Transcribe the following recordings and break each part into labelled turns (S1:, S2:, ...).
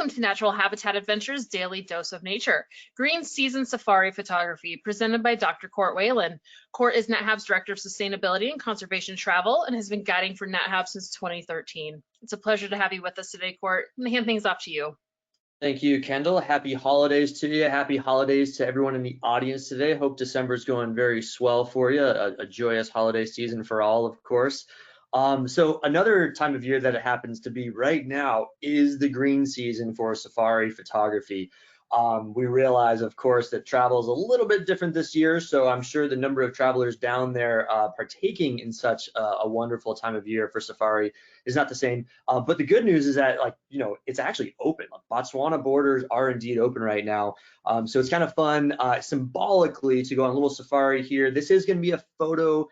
S1: Welcome to Natural Habitat Adventures Daily Dose of Nature, Green Season Safari Photography, presented by Dr. Court Whalen. Court is NatHab's Director of Sustainability and Conservation Travel and has been guiding for NatHab since 2013. It's a pleasure to have you with us today, Court. I'm going to hand things off to you.
S2: Thank you, Kendall. Happy holidays to you. Happy holidays to everyone in the audience today. Hope December is going very swell for you. A joyous holiday season for all, of course. So another time of year that it happens to be right now is the green season for safari photography. We realize, of course, that travel is a little bit different this year, so I'm sure the number of travelers down there partaking in such a wonderful time of year for safari is not the same. But the good news is that, it's actually open. Botswana borders are indeed open right now, so it's kind of fun symbolically to go on a little safari here. This is going to be a photo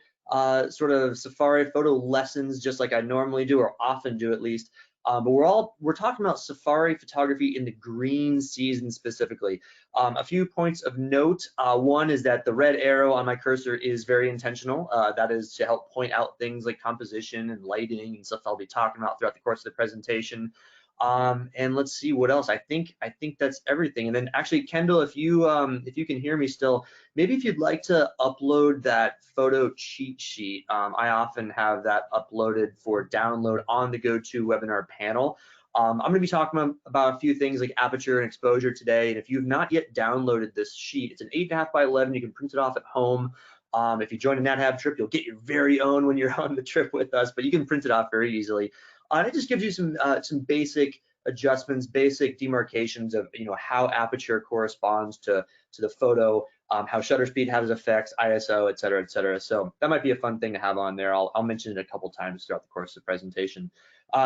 S2: sort of safari photo lessons, just like I normally do, or often do at least. But we're talking about safari photography in the green season specifically. A few points of note. One is that the red arrow on my cursor is very intentional. That is to help point out things like composition and lighting and stuff I'll be talking about throughout the course of the presentation. And let's see what else. I think that's everything. And then actually, Kendall, if you can hear me still, maybe if you'd like to upload that photo cheat sheet, I often have that uploaded for download on the GoToWebinar panel. I'm going to be talking about a few things like aperture and exposure today. And if you've not yet downloaded this sheet, it's an 8.5 by 11. You can print it off at home. If you join a NatHab trip, you'll get your very own when you're on the trip with us, but you can print it off very easily. And it just gives you some basic adjustments, basic demarcations of how aperture corresponds to the photo, how shutter speed has effects, ISO, et cetera, et cetera. So that might be a fun thing to have on there. I'll mention it a couple times throughout the course of the presentation.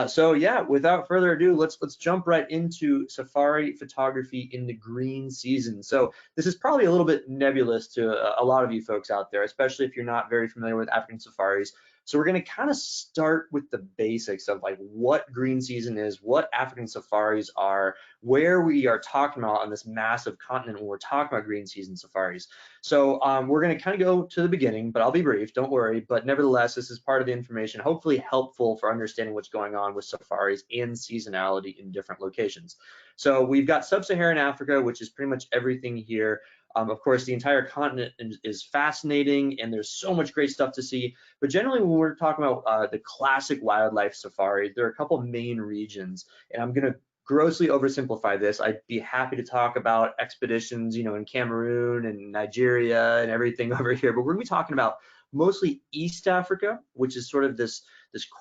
S2: So yeah, without further ado, let's jump right into safari photography in the green season. So this is probably a little bit nebulous to a lot of you folks out there, especially if you're not very familiar with African safaris. So we're going to kind of start with the basics of like what green season is, what African safaris are, where we are talking about on this massive continent when we're talking about green season safaris. So we're going to kind of go to the beginning, but I'll be brief, don't worry. But nevertheless, this is part of the information, hopefully helpful for understanding what's going on with safaris and seasonality in different locations. So we've got sub-Saharan Africa, which is pretty much everything here. Of course, the entire continent is fascinating and there's so much great stuff to see. But generally, when we're talking about the classic wildlife safaris, there are a couple main regions, and I'm going to grossly oversimplify this. I'd be happy to talk about expeditions, in Cameroon and Nigeria and everything over here, but we're going to be talking about mostly East Africa, which is sort of this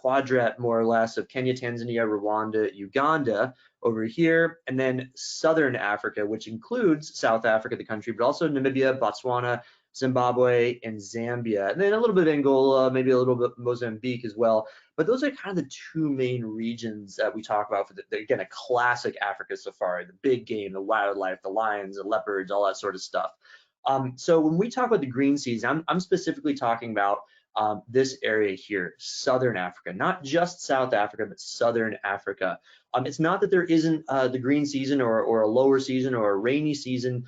S2: quadrat more or less of Kenya, Tanzania, Rwanda, Uganda over here, and then Southern Africa, which includes South Africa, the country, but also Namibia, Botswana, Zimbabwe, and Zambia, and then a little bit of Angola, maybe a little bit Mozambique as well. But those are kind of the two main regions that we talk about for again, a classic Africa safari, the big game, the wildlife, the lions, the leopards, all that sort of stuff. So when we talk about the green season, I'm specifically talking about this area here, Southern Africa, not just South Africa, but Southern Africa. It's not that there isn't the green season or a lower season or a rainy season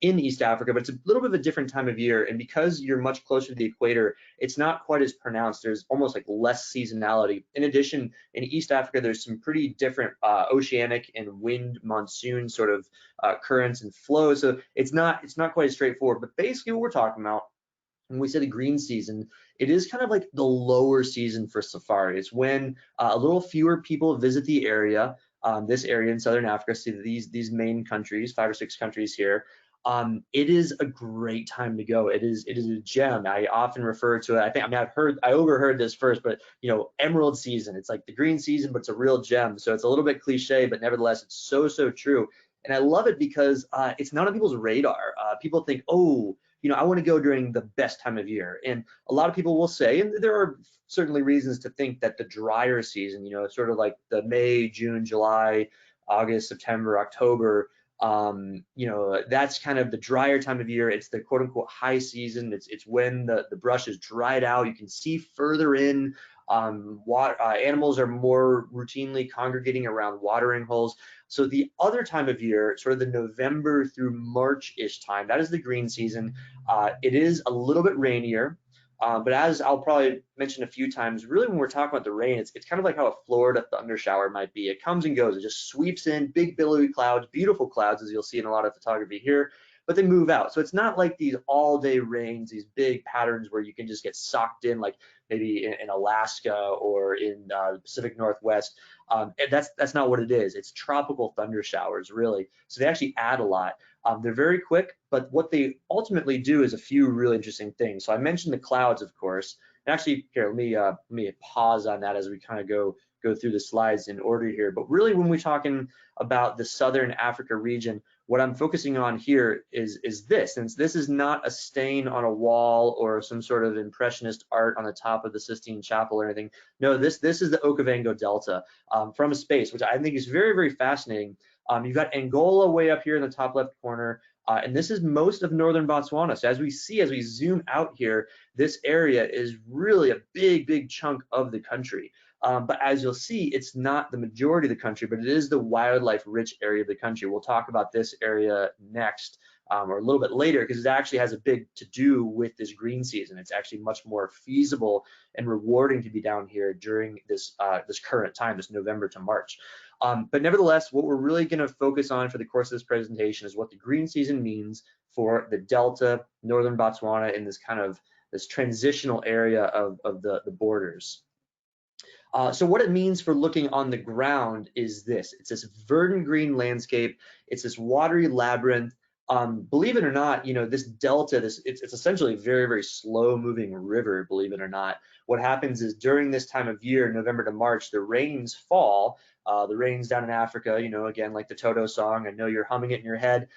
S2: in East Africa, but it's a little bit of a different time of year. And because you're much closer to the equator, it's not quite as pronounced. There's almost like less seasonality. In addition, in East Africa, there's some pretty different oceanic and wind monsoon sort of currents and flows. So it's not quite as straightforward. But basically what we're talking about when we say the green season, it is kind of like the lower season for safari. It's when a little fewer people visit the area, this area in Southern Africa, see these main countries, 5 or 6 countries here. It is a great time to go. It is a gem. I often refer to it. I overheard this first, but emerald season. It's like the green season, but it's a real gem. So it's a little bit cliche, but nevertheless, it's so true. And I love it because it's not on people's radar. People think, oh, I want to go during the best time of year. And a lot of people will say, and there are certainly reasons to think that the drier season, sort of like the May, June, July, August, September, October, that's kind of the drier time of year. It's the quote unquote high season. It's when the brush is dried out. You can see further in. Animals are more routinely congregating around watering holes. So the other time of year, sort of the November through March-ish time, that is the green season. It is a little bit rainier. But as I'll probably mention a few times, really when we're talking about the rain, it's kind of like how a Florida thundershower might be. It comes and goes, it just sweeps in, big billowy clouds, beautiful clouds, as you'll see in a lot of photography here, but they move out. So it's not like these all-day rains, these big patterns where you can just get socked in, like maybe in Alaska or in the Pacific Northwest. And that's not what it is. It's tropical thunder showers, really. So they actually add a lot. They're very quick, but what they ultimately do is a few really interesting things. So I mentioned the clouds, of course. And actually, here, let me pause on that as we kind of go through the slides in order here. But really, when we're talking about the Southern Africa region, what I'm focusing on here is this. Since this is not a stain on a wall or some sort of impressionist art on the top of the Sistine Chapel or anything. No, this is the Okavango Delta from space, which I think is very, very fascinating. You've got Angola way up here in the top left corner, and this is most of northern Botswana. So as we zoom out here, this area is really a big, big chunk of the country. But as you'll see, it's not the majority of the country, but it is the wildlife-rich area of the country. We'll talk about this area next, or a little bit later, because it actually has a big to-do with this green season. It's actually much more feasible and rewarding to be down here during this current time, this November to March. But nevertheless, what we're really going to focus on for the course of this presentation is what the green season means for the Delta, northern Botswana, in this transitional area of the borders. So what it means for looking on the ground is this. It's this verdant green landscape. It's this watery labyrinth. Believe it or not, this delta, it's essentially a very, very slow moving river, believe it or not. What happens is during this time of year, November to March, the rains fall. The rains down in Africa, again, like the Toto song, I know you're humming it in your head.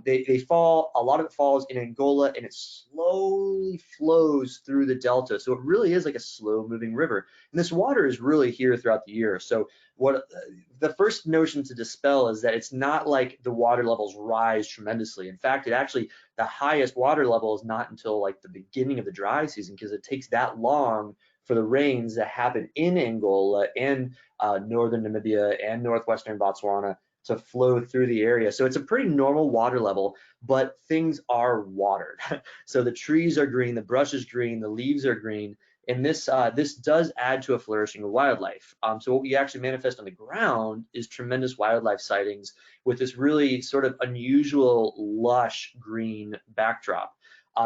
S2: They fall, a lot of it falls in Angola, and it slowly flows through the delta. So it really is like a slow moving river. And this water is really here throughout the year. So what the first notion to dispel is that it's not like the water levels rise tremendously. In fact, the highest water level is not until like the beginning of the dry season, because it takes that long for the rains that happen in Angola and northern Namibia and northwestern Botswana to flow through the area. So it's a pretty normal water level, but things are watered. So the trees are green, the brush is green, the leaves are green, and this does add to a flourishing of wildlife. So what we actually manifest on the ground is tremendous wildlife sightings with this really sort of unusual lush green backdrop.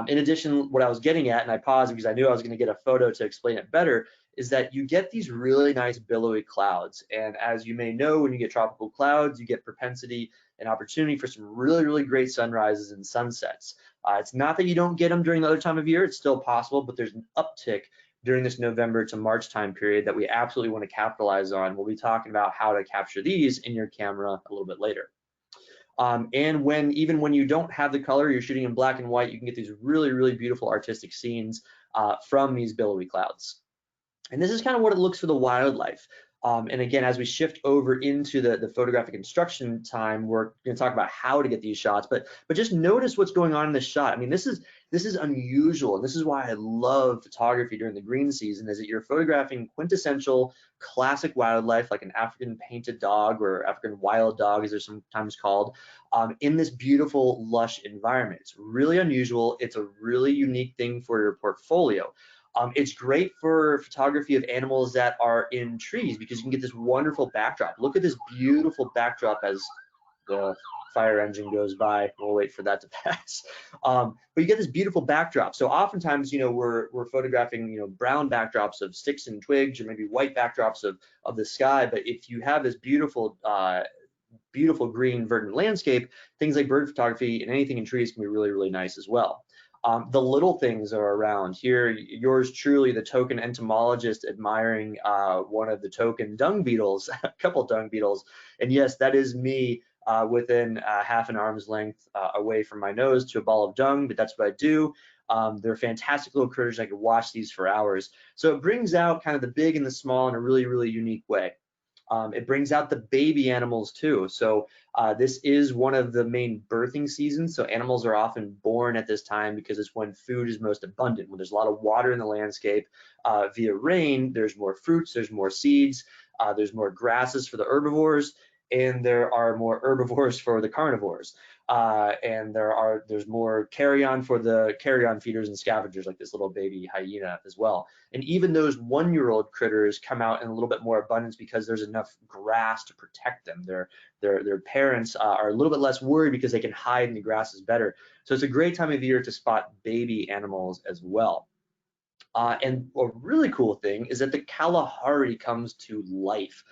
S2: In addition, what I was getting at, and I paused because I knew I was going to get a photo to explain it better, is that you get these really nice billowy clouds. And as you may know, when you get tropical clouds, you get propensity and opportunity for some really, really great sunrises and sunsets. It's not that you don't get them during the other time of year, it's still possible, but there's an uptick during this November to March time period that we absolutely want to capitalize on. We'll be talking about how to capture these in your camera a little bit later. And even when you don't have the color, you're shooting in black and white, you can get these really, really beautiful artistic scenes from these billowy clouds. And this is kind of what it looks for the wildlife. And again, as we shift over into the photographic instruction time, we're going to talk about how to get these shots. But just notice what's going on in this shot. I mean, this is unusual, and this is why I love photography during the green season. Is that you're photographing quintessential classic wildlife, like an African painted dog or African wild dog, as they're sometimes called, in this beautiful, lush environment. It's really unusual. It's a really unique thing for your portfolio. It's great for photography of animals that are in trees because you can get this wonderful backdrop. Look at this beautiful backdrop as the fire engine goes by. We'll wait for that to pass. But you get this beautiful backdrop. So oftentimes, we're photographing, brown backdrops of sticks and twigs, or maybe white backdrops of the sky. But if you have this beautiful beautiful green verdant landscape, things like bird photography and anything in trees can be really, really nice as well. The little things are around here. Yours truly, the token entomologist, admiring one of the token dung beetles, a couple dung beetles. And yes, that is me within half an arm's length away from my nose to a ball of dung, but that's what I do. They're fantastic little critters. I could watch these for hours. So it brings out kind of the big and the small in a really, really unique way. It brings out the baby animals too. So this is one of the main birthing seasons. So animals are often born at this time because it's when food is most abundant. When there's a lot of water in the landscape via rain, there's more fruits, there's more seeds, there's more grasses for the herbivores. and there are more herbivores for the carnivores. And there's more carrion for the carrion feeders and scavengers, like this little baby hyena as well. And even those 1-year-old critters come out in a little bit more abundance because there's enough grass to protect them. Their parents are a little bit less worried because they can hide in the grasses better. So it's a great time of year to spot baby animals as well. And a really cool thing is that the Kalahari comes to life.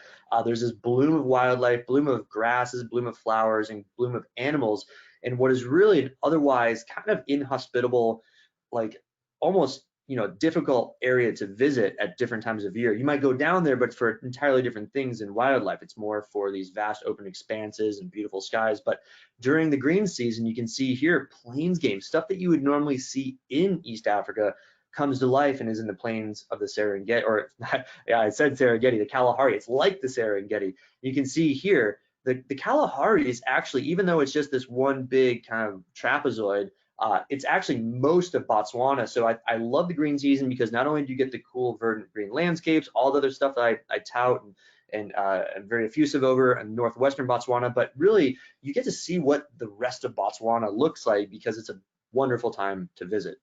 S2: There's this bloom of wildlife, bloom of grasses, bloom of flowers, and bloom of animals. And what is really an otherwise kind of inhospitable, like almost difficult area to visit at different times of year. You might go down there, but for entirely different things in wildlife. It's more for these vast open expanses and beautiful skies. But during the green season, you can see here plains game, stuff that you would normally see in East Africa comes to life and is in the plains of the Serengeti, or yeah, I said Serengeti, the Kalahari. It's like the Serengeti. You can see here, the Kalahari is actually, even though it's just this one big kind of trapezoid, it's actually most of Botswana. So I love the green season because not only do you get the cool verdant green landscapes, all the other stuff that I tout and I'm very effusive over in northwestern Botswana, but really you get to see what the rest of Botswana looks like because it's a wonderful time to visit.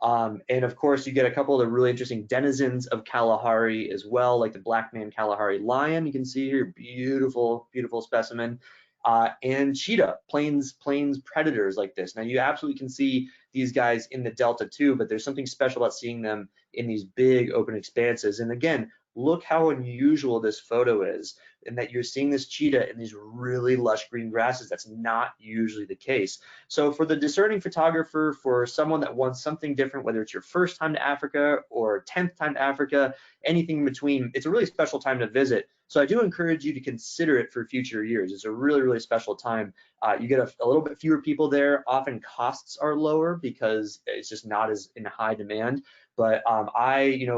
S2: And of course, you get a couple of the really interesting denizens of Kalahari as well, like the black man Kalahari lion. You can see here, beautiful, beautiful specimen. And cheetah, plains predators like this. Now you absolutely can see these guys in the Delta too, but there's something special about seeing them in these big open expanses. And again, look how unusual this photo is, and that you're seeing this cheetah in these really lush green grasses. That's not usually the case. So for the discerning photographer, for someone that wants something different, whether it's your first time to Africa or 10th time to Africa, anything in between, it's a really special time to visit. So I do encourage you to consider it for future years. It's a really, really special time. You get a little bit fewer people there. Often costs are lower because it's just not as in high demand. But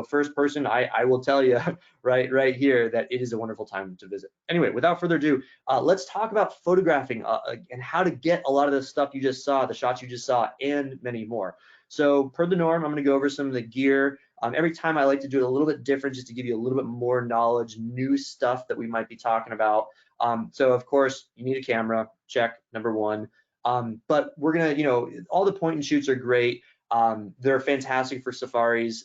S2: first person, I will tell you right here that it is a wonderful time to visit. Anyway, without further ado, let's talk about photographing and how to get a lot of the stuff you just saw, the shots you just saw, and many more. So per the norm, I'm going to go over some of the gear. Every time I like to do it a little bit different just to give you a little bit more knowledge, new stuff that we might be talking about. So of course, you need a camera, check, number one. But we're gonna, all the point and shoots are great. They're fantastic for safaris.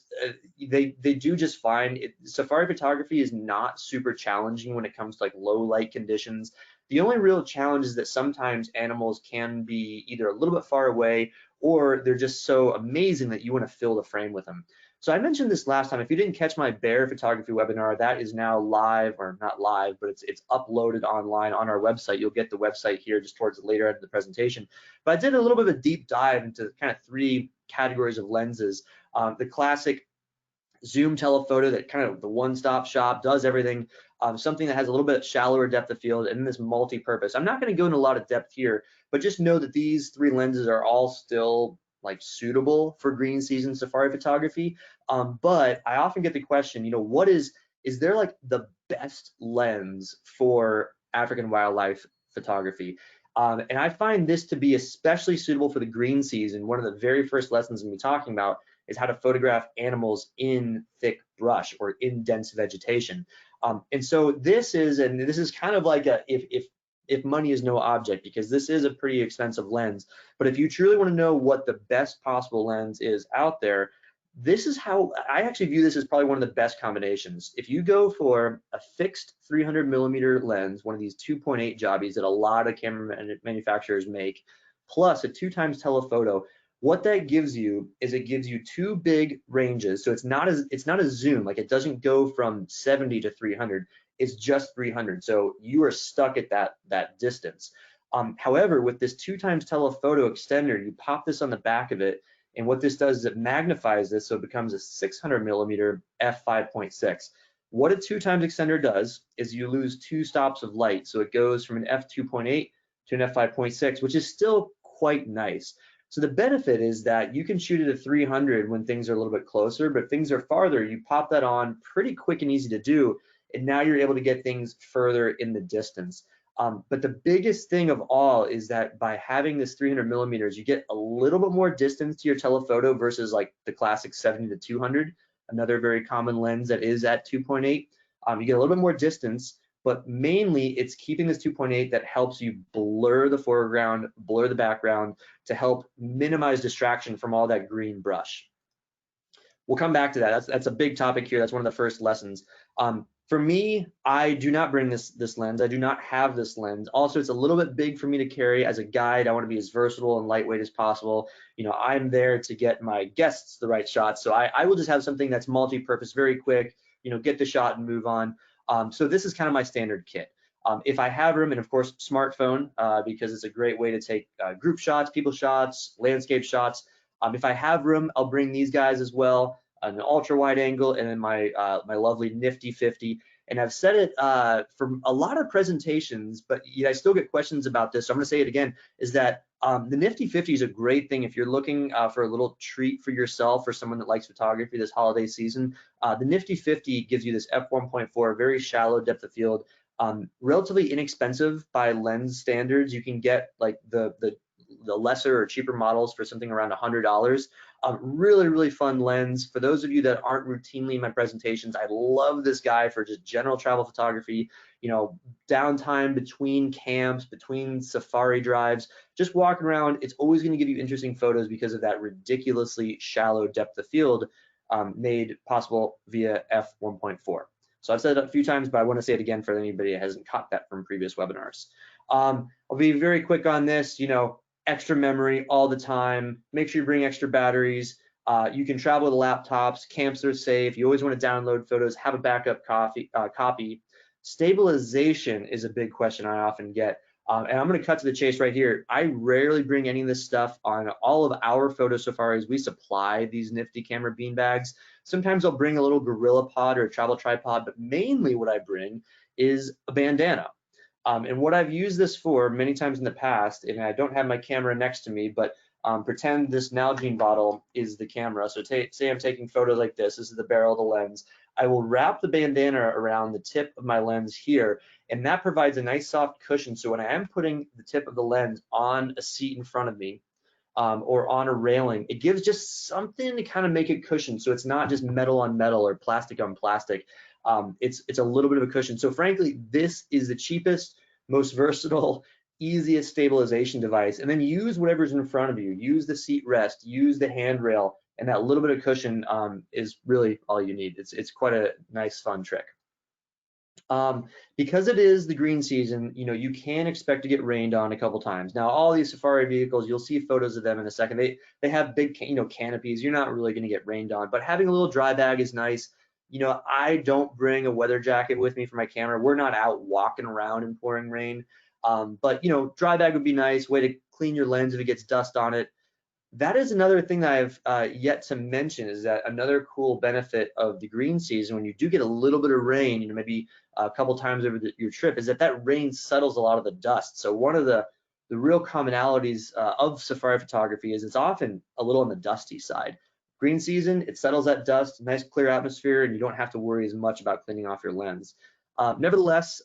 S2: They do just fine. Safari photography is not super challenging when it comes to like low light conditions. The only real challenge is that sometimes animals can be either a little bit far away or they're just so amazing that you want to fill the frame with them. So I mentioned this last time. If you didn't catch my bear photography webinar, that is now live, or not live, but it's uploaded online on our website. You'll get the website here just towards the later end of the presentation. But I did a little bit of a deep dive into kind of 3 categories of lenses. The classic zoom telephoto, that kind of the one-stop shop, does everything. Something that has a little bit shallower depth of field, and this multi-purpose. I'm not going to go into a lot of depth here, but just know that these 3 lenses are all still like suitable for green season safari photography. But I often get the question, what is there like the best lens for African wildlife photography? And I find this to be especially suitable for the green season. One of the very first lessons we'll be talking about is how to photograph animals in thick brush or in dense vegetation. And so this is kind of like a if money is no object, because this is a pretty expensive lens. But if you truly want to know what the best possible lens is out there, this is how I actually view this as probably one of the best combinations. If you go for a fixed 300mm lens, one of these 2.8 jobbies that a lot of camera manufacturers make, plus a 2x telephoto, what that gives you is it gives you 2 big ranges. So it's not a zoom, like it doesn't go from 70 to 300. It's just 300. So you are stuck at that distance. However, with this 2x telephoto extender, you pop this on the back of it, and what this does is it magnifies this so it becomes a 600mm f5.6. What a 2x extender does is you lose 2 stops of light. So it goes from an f2.8 to an f5.6, which is still quite nice. So the benefit is that you can shoot at a 300 when things are a little bit closer, but things are farther, you pop that on pretty quick and easy to do, and now you're able to get things further in the distance. But the biggest thing of all is that by having this 300mm, you get a little bit more distance to your telephoto versus like the classic 70 to 200, another very common lens that is at 2.8. You get a little bit more distance, but mainly it's keeping this 2.8 that helps you blur the foreground, blur the background to help minimize distraction from all that green brush. We'll come back to that. That's a big topic here. That's one of the first lessons. For me, I do not bring this lens. I do not have this lens. Also, it's a little bit big for me to carry as a guide. I want to be as versatile and lightweight as possible. You know, I'm there to get my guests the right shots. So I will just have something that's multi-purpose, very quick, you know, get the shot and move on. So this is kind of my standard kit. If I have room, and of course, smartphone, because it's a great way to take group shots, people shots, landscape shots. If I have room, I'll bring these guys as well, an ultra wide angle, and then my my lovely nifty 50. And I've said it for a lot of presentations, but I still get questions about this. So I'm going to say it again, is that the nifty 50 is a great thing if you're looking for a little treat for yourself or someone that likes photography this holiday season. The nifty 50 gives you this f1.4, very shallow depth of field, relatively inexpensive by lens standards. You can get like the lesser or cheaper models for something around $100. Really fun lens. For those of you that aren't routinely in my presentations, I love this guy for just general travel photography, you know, downtime between camps, between safari drives, just walking around. It's always going to give you interesting photos because of that ridiculously shallow depth of field made possible via f1.4. So I've said it a few times, but I want to say it again for anybody that hasn't caught that from previous webinars. I'll be very quick on this. You know, extra memory all the time. Make sure you bring extra batteries. You can travel with laptops. Camps are safe. You always want to download photos. Have a backup copy. Stabilization is a big question I often get. And I'm going to cut to the chase right here. I rarely bring any of this stuff on all of our photo safaris. We supply these nifty camera bean bags. Sometimes I'll bring a little gorilla pod or a travel tripod, but mainly what I bring is a bandana. And what I've used this for many times in the past, and I don't have my camera next to me, but pretend this Nalgene bottle is the camera. So say I'm taking photos like this. This is the barrel of the lens. I will wrap the bandana around the tip of my lens here, and that provides a nice soft cushion. So when I am putting the tip of the lens on a seat in front of me or on a railing, it gives just something to kind of make it cushion. So it's not just metal on metal or plastic on plastic. It's a little bit of a cushion. So frankly, this is the cheapest, most versatile, easiest stabilization device. And then use whatever's in front of you. Use the seat rest, use the handrail, and that little bit of cushion is really all you need. It's quite a nice, fun trick. Because it is the green season, you know, you can expect to get rained on a couple times. Now, all these safari vehicles, you'll see photos of them in a second. They have big, you know, canopies. You're not really going to get rained on, but having a little dry bag is nice. You know, I don't bring a weather jacket with me for my camera. We're not out walking around in pouring rain. But, you know, dry bag would be nice, way to clean your lens if it gets dust on it. That is another thing that I've yet to mention, is that another cool benefit of the green season, when you do get a little bit of rain, you know, maybe a couple times over your trip, is that rain settles a lot of the dust. So one of the real commonalities of safari photography is it's often a little on the dusty side. Green season, it settles that dust, nice clear atmosphere, and you don't have to worry as much about cleaning off your lens. Nevertheless,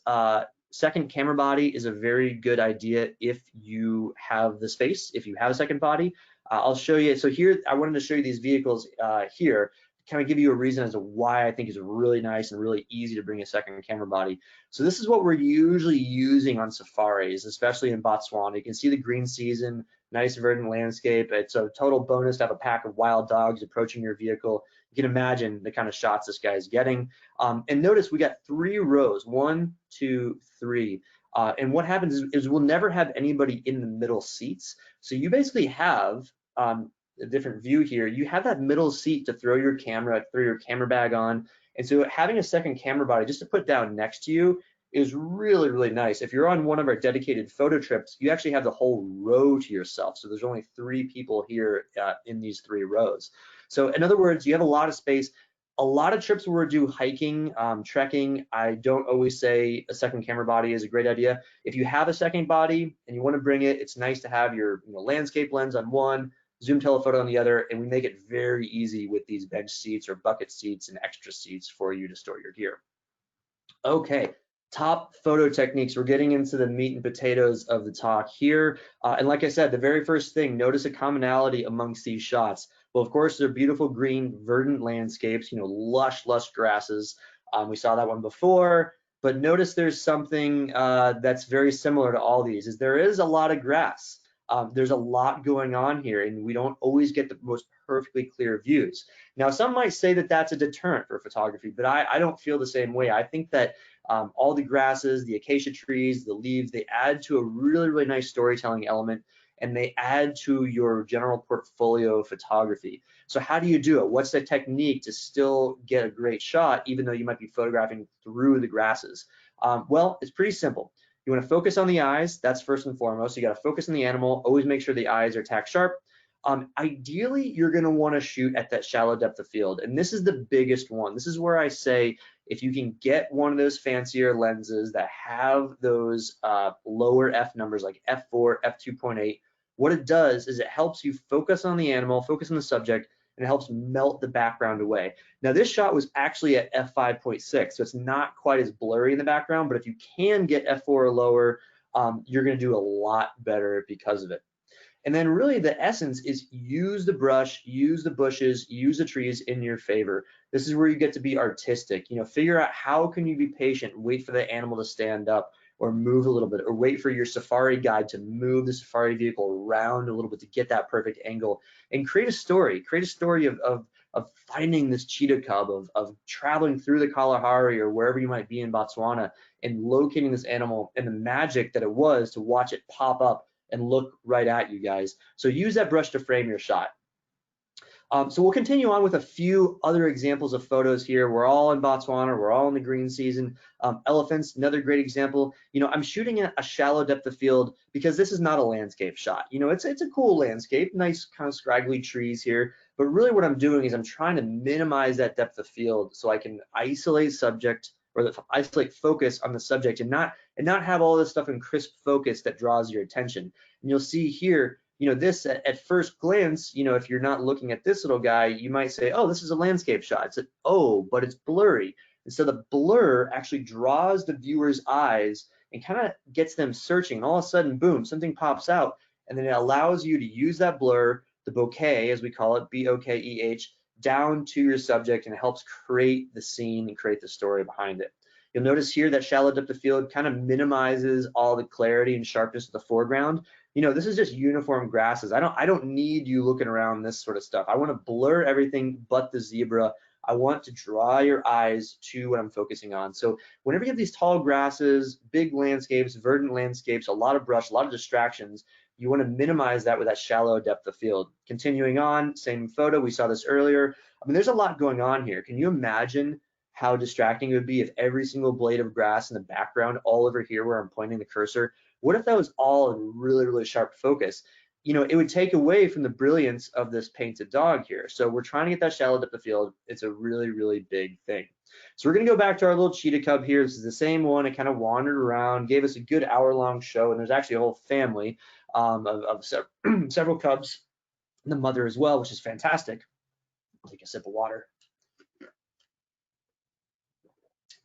S2: second camera body is a very good idea if you have the space, if you have a second body. I'll show you. So here, I wanted to show you these vehicles here, to kind of give you a reason as to why I think it's really nice and really easy to bring a second camera body. So this is what we're usually using on safaris, especially in Botswana. You can see the green season, nice verdant landscape. It's a total bonus to have a pack of wild dogs approaching your vehicle. You can imagine the kind of shots this guy is getting. And notice we got 3 rows, 1, 2, 3. And what happens is we'll never have anybody in the middle seats. So you basically have a different view here. You have that middle seat to throw your camera bag on. And so having a second camera body just to put down next to you is really, really nice. If you're on one of our dedicated photo trips, you actually have the whole row to yourself. So there's only 3 people here in these 3 rows. So in other words, you have a lot of space. A lot of trips where we do hiking, trekking, I don't always say a second camera body is a great idea. If you have a second body and you want to bring it, it's nice to have your landscape lens on one, zoom telephoto on the other, and we make it very easy with these bench seats or bucket seats and extra seats for you to store your gear. Okay, top photo techniques. We're getting into the meat and potatoes of the talk here. And like I said, the very first thing, notice a commonality amongst these shots. Well, of course, they're beautiful green verdant landscapes, lush grasses. We saw that one before, But notice there's something that's very similar to all these, is there is a lot of grass. There's a lot going on here, and we don't always get the most perfectly clear views. Now, some might say that that's a deterrent for photography, but I don't feel the same way. I think that all the grasses, the acacia trees, the leaves, they add to a really, really nice storytelling element, and they add to your general portfolio of photography. So how do you do it? What's the technique to still get a great shot, even though you might be photographing through the grasses? Well, it's pretty simple. You want to focus on the eyes. That's first and foremost. You got to focus on the animal. Always make sure the eyes are tack sharp. Ideally, you're going to want to shoot at that shallow depth of field. And this is the biggest one. This is where I say, if you can get one of those fancier lenses that have those lower F numbers like F4, F2.8, what it does is it helps you focus on the animal, focus on the subject, and it helps melt the background away. Now, this shot was actually at f5.6, so it's not quite as blurry in the background, but if you can get f4 or lower, you're gonna do a lot better because of it. And then really the essence is use the brush, use the bushes, use the trees in your favor. This is where you get to be artistic. You know, figure out how can you be patient, wait for the animal to stand up or move a little bit, or wait for your safari guide to move the safari vehicle around a little bit to get that perfect angle, and create a story of finding this cheetah cub, of traveling through the Kalahari or wherever you might be in Botswana and locating this animal and the magic that it was to watch it pop up and look right at you guys. So use that brush to frame your shot. So we'll continue on with a few other examples of photos here. We're all in Botswana, we're all in the green season. Elephants, another great example. You know, I'm shooting at a shallow depth of field because this is not a landscape shot. You know, it's a cool landscape, nice kind of scraggly trees here. But really what I'm doing is I'm trying to minimize that depth of field so I can isolate subject, or isolate focus on the subject, and not have all this stuff in crisp focus that draws your attention. And you'll see here, you know, this at first glance, you know, if you're not looking at this little guy, you might say, oh, this is a landscape shot. It's but it's blurry. And so the blur actually draws the viewer's eyes and kind of gets them searching. And all of a sudden, boom, something pops out. And then it allows you to use that blur, the bokeh, as we call it, B-O-K-E-H, down to your subject, and it helps create the scene and create the story behind it. You'll notice here that shallow depth of field kind of minimizes all the clarity and sharpness of the foreground. You know, this is just uniform grasses. I don't need you looking around this sort of stuff. I want to blur everything but the zebra. I want to draw your eyes to what I'm focusing on. So whenever you have these tall grasses, big landscapes, verdant landscapes, a lot of brush, a lot of distractions, you want to minimize that with that shallow depth of field. Continuing on, same photo, we saw this earlier. I mean, there's a lot going on here. Can you imagine how distracting it would be if every single blade of grass in the background, all over here where I'm pointing the cursor, what if that was all in really, really sharp focus? You know, it would take away from the brilliance of this painted dog here. So we're trying to get that shallow depth of field. It's a really, really big thing. So we're gonna go back to our little cheetah cub here. This is the same one. It kind of wandered around, gave us a good hour-long show, and there's actually a whole family of several cubs, and the mother as well, which is fantastic. Take a sip of water.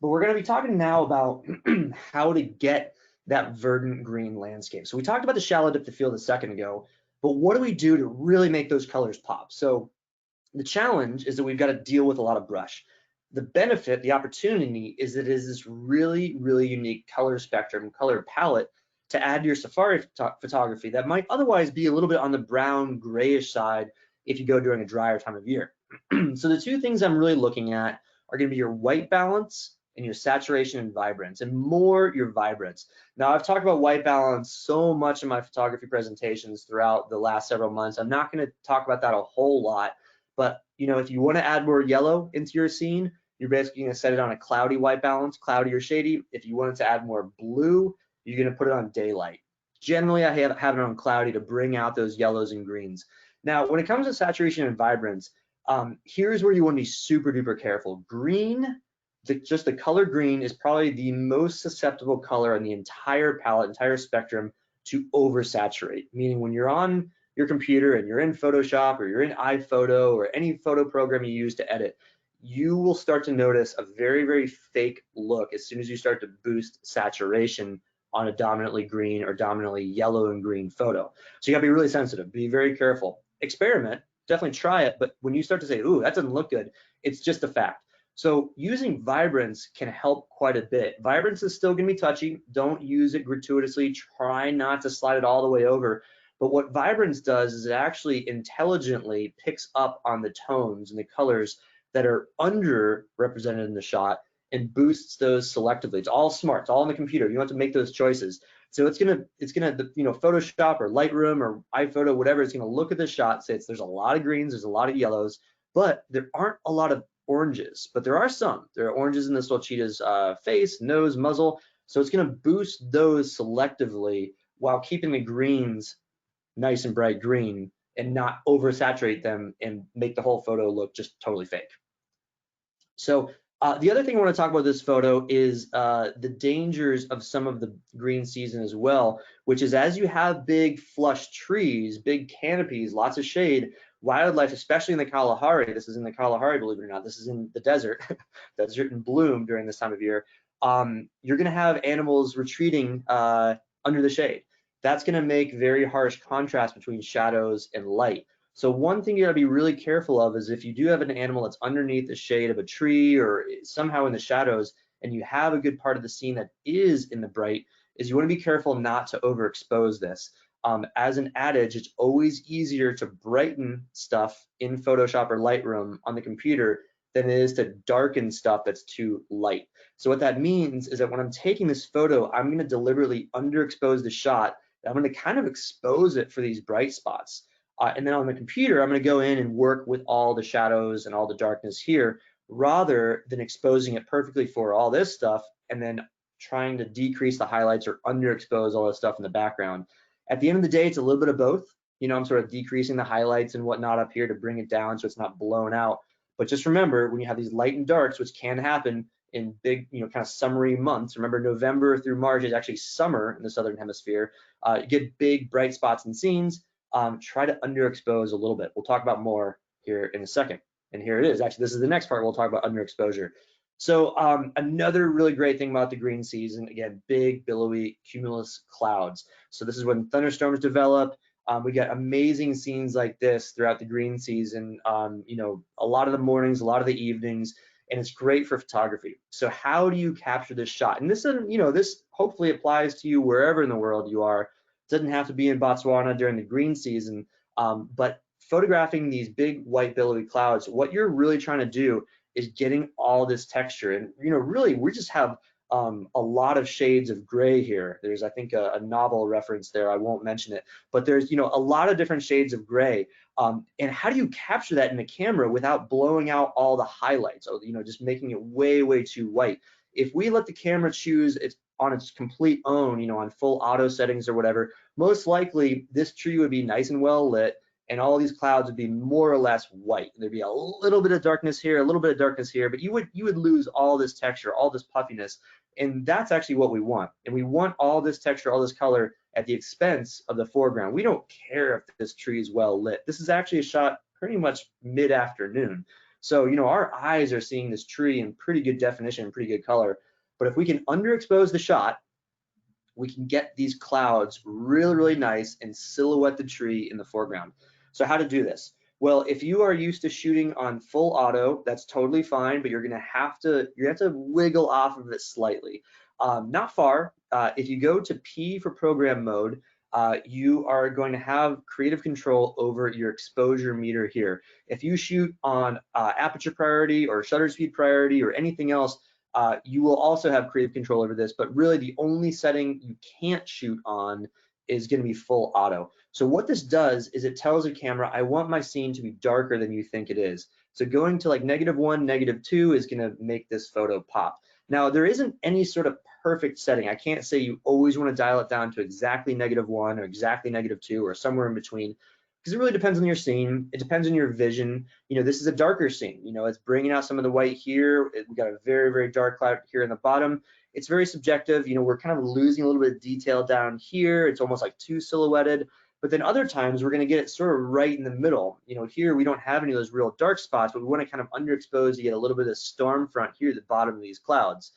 S2: But we're going to be talking now about how to get that verdant green landscape. So we talked about the shallow depth of field a second ago, but what do we do to really make those colors pop? So the challenge is that we've got to deal with a lot of brush. The benefit, the opportunity, is that it is this really, really unique color spectrum, color palette to add to your safari photography that might otherwise be a little bit on the brown grayish side if you go during a drier time of year. So the two things I'm really looking at are going to be your white balance and your saturation and vibrance, and more your vibrance. Now, I've talked about white balance so much in my photography presentations throughout the last several months. I'm not going to talk about that a whole lot, but you know, if you want to add more yellow into your scene, you're basically going to set it on a cloudy white balance, cloudy or shady. If you wanted to add more blue, you're going to put it on daylight. Generally, I have it on cloudy to bring out those yellows and greens. Now, when it comes to saturation and vibrance, here's where you want to be super duper careful. Green, just the color green, is probably the most susceptible color on the entire palette, entire spectrum, to oversaturate. Meaning when you're on your computer and you're in Photoshop or you're in iPhoto or any photo program you use to edit, you will start to notice a very, very fake look as soon as you start to boost saturation on a dominantly green or dominantly yellow and green photo. So you gotta be really sensitive, be very careful. Experiment, definitely try it, but when you start to say, ooh, that doesn't look good, it's just a fact. So using Vibrance can help quite a bit. Vibrance is still gonna be touchy. Don't use it gratuitously. Try not to slide it all the way over. But what Vibrance does is it actually intelligently picks up on the tones and the colors that are underrepresented in the shot and boosts those selectively. It's all smart. It's all in the computer. You don't have to make those choices. So it's gonna Photoshop or Lightroom or iPhoto, whatever, it's gonna look at the shot, say there's a lot of greens, there's a lot of yellows, but there aren't a lot of oranges, but there are some. There are oranges in this little cheetah's face, nose, muzzle. So it's gonna boost those selectively while keeping the greens nice and bright green and not oversaturate them and make the whole photo look just totally fake. So the other thing I want to talk about this photo is the dangers of some of the green season as well, which is as you have big flush trees, big canopies, lots of shade, wildlife, especially in the Kalahari, this is in the Kalahari, believe it or not, this is in the desert, desert in bloom during this time of year, you're going to have animals retreating under the shade. That's going to make very harsh contrast between shadows and light. So one thing you gotta be really careful of is if you do have an animal that's underneath the shade of a tree or somehow in the shadows, and you have a good part of the scene that is in the bright, is you wanna be careful not to overexpose this. As an adage, it's always easier to brighten stuff in Photoshop or Lightroom on the computer than it is to darken stuff that's too light. So what that means is that when I'm taking this photo, I'm gonna deliberately underexpose the shot. I'm gonna kind of expose it for these bright spots. And then on the computer, I'm going to go in and work with all the shadows and all the darkness here, rather than exposing it perfectly for all this stuff and then trying to decrease the highlights or underexpose all this stuff in the background. At the end of the day, it's a little bit of both. You know, I'm sort of decreasing the highlights and whatnot up here to bring it down so it's not blown out. But just remember, when you have these light and darks, which can happen in big, kind of summery months, remember November through March is actually summer in the Southern Hemisphere, you get big bright spots in scenes. Try to underexpose a little bit. We'll talk about more here in a second. And here it is. Actually, this is the next part. We'll talk about underexposure. So another really great thing about the green season, again, big, billowy, cumulus clouds. So this is when thunderstorms develop. We get amazing scenes like this throughout the green season, a lot of the mornings, a lot of the evenings, and it's great for photography. So how do you capture this shot? And this, this hopefully applies to you wherever in the world you are. Doesn't have to be in Botswana during the green season, but photographing these big white billowy clouds, what you're really trying to do is getting all this texture. And really we just have a lot of shades of gray here. There's, I think, a novel reference there. I won't mention it, but there's a lot of different shades of gray. And how do you capture that in the camera without blowing out all the highlights? So just making it way too white. If we let the camera choose on its complete own, on full auto settings or whatever, most likely this tree would be nice and well lit and all these clouds would be more or less white. There'd be a little bit of darkness here, a little bit of darkness here, but you would lose all this texture, all this puffiness, and that's actually what we want. And we want all this texture, all this color at the expense of the foreground. We don't care if this tree is well lit. This is actually a shot pretty much mid-afternoon. So, our eyes are seeing this tree in pretty good definition, pretty good color. But if we can underexpose the shot, we can get these clouds really nice and silhouette the tree in the foreground. So how to do this? Well, if you are used to shooting on full auto, that's totally fine, but you're gonna have to wiggle off of it slightly. Not far. If you go to P for program mode, you are going to have creative control over your exposure meter here. If you shoot on aperture priority or shutter speed priority or anything else, you will also have creative control over this, but really the only setting you can't shoot on is going to be full auto. So what this does is it tells the camera, I want my scene to be darker than you think it is. So going to like -1, -2 is going to make this photo pop. Now there isn't any sort of perfect setting. I can't say you always want to dial it down to exactly -1 or exactly -2 or somewhere in between, because it really depends on your scene. It depends on your vision. This is a darker scene. It's bringing out some of the white here. We got a very dark cloud here in the bottom. It's very subjective. We're kind of losing a little bit of detail down here. It's almost like too silhouetted. But then other times we're going to get it sort of right in the middle. Here we don't have any of those real dark spots, but we want to kind of underexpose to get a little bit of storm front here at the bottom of these clouds.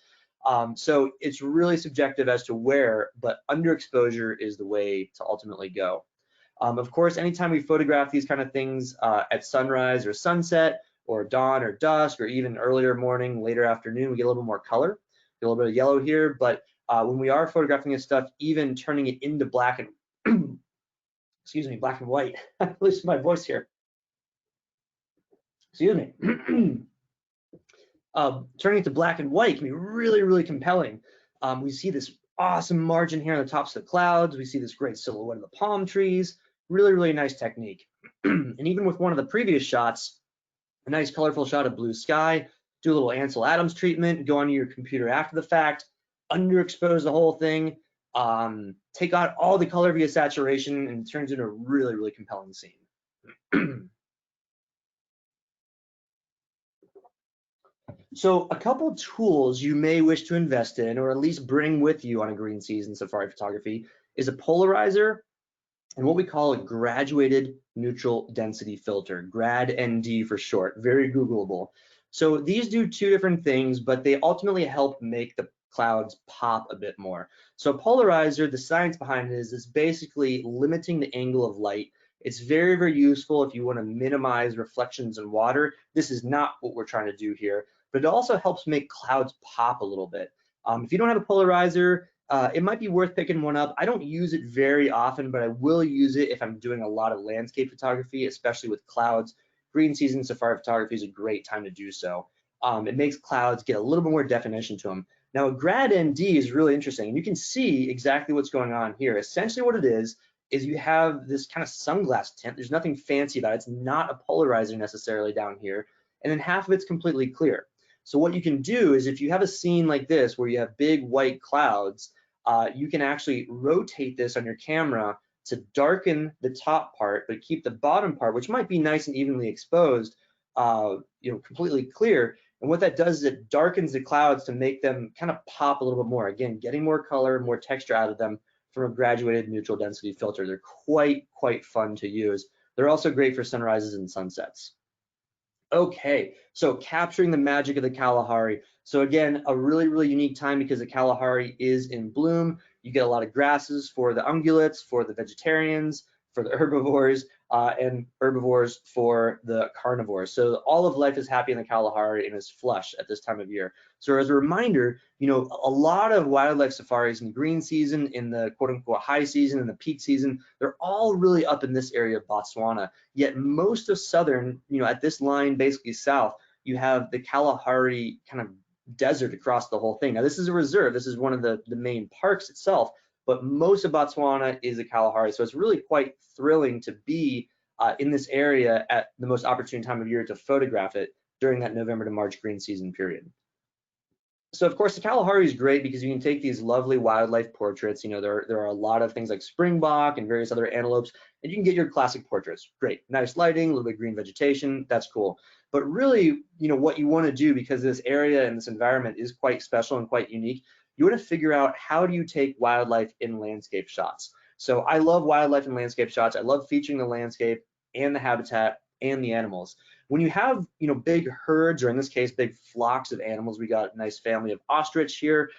S2: So it's really subjective as to where, but underexposure is the way to ultimately go. Of course, anytime we photograph these kind of things at sunrise or sunset, or dawn or dusk, or even earlier morning, later afternoon, we get a little bit more color, get a little bit of yellow here. But when we are photographing this stuff, even turning it into black and excuse me, black and white. I lose my voice here. Excuse me. Turning it to black and white can be really, really compelling. We see this awesome margin here on the tops of the clouds. We see this great silhouette of the palm trees. Really, really nice technique. And even with one of the previous shots, a nice colorful shot of blue sky, do a little Ansel Adams treatment, go onto your computer after the fact, underexpose the whole thing, take out all the color via saturation, and it turns into a really, really compelling scene. So a couple tools you may wish to invest in, or at least bring with you on a green season safari photography, is a polarizer and what we call a graduated neutral density filter, grad ND for short, very Googleable. So these do two different things, but they ultimately help make the clouds pop a bit more. So a polarizer, the science behind it is basically limiting the angle of light. It's very, very useful if you want to minimize reflections in water. This is not what we're trying to do here, but it also helps make clouds pop a little bit. If you don't have a polarizer, it might be worth picking one up. I don't use it very often, but I will use it if I'm doing a lot of landscape photography, especially with clouds. Green season safari photography is a great time to do so. It makes clouds get a little bit more definition to them. Now, a grad ND is really interesting, and you can see exactly what's going on here. Essentially what it is you have this kind of sunglass tint. There's nothing fancy about it. It's not a polarizer necessarily down here, and then half of it's completely clear. So what you can do is if you have a scene like this where you have big white clouds, you can actually rotate this on your camera to darken the top part, but keep the bottom part, which might be nice and evenly exposed, completely clear. And what that does is it darkens the clouds to make them kind of pop a little bit more. Again, getting more color, more texture out of them from a graduated neutral density filter. They're quite fun to use. They're also great for sunrises and sunsets. Okay, so capturing the magic of the Kalahari. So again, a really, really unique time because the Kalahari is in bloom. You get a lot of grasses for the ungulates, for the vegetarians, for the herbivores, and herbivores for the carnivores. So all of life is happy in the Kalahari and is flush at this time of year. So as a reminder, a lot of wildlife safaris in the green season, in the quote unquote high season, in the peak season, they're all really up in this area of Botswana. Yet most of southern, at this line basically south, you have the Kalahari kind of desert across the whole thing. Now this is a reserve. This is one of the main parks itself, but most of Botswana is the Kalahari. So it's really quite thrilling to be in this area at the most opportune time of year to photograph it during that November to March green season period. So of course the Kalahari is great because you can take these lovely wildlife portraits. There are a lot of things like springbok and various other antelopes, and you can get your classic portraits. Great, nice lighting, a little bit of green vegetation, that's cool. But really, what you want to do, because this area and this environment is quite special and quite unique, you want to figure out how do you take wildlife in landscape shots. So I love wildlife in landscape shots. I love featuring the landscape and the habitat and the animals. When you have, big herds, or in this case, big flocks of animals, we got a nice family of ostrich here.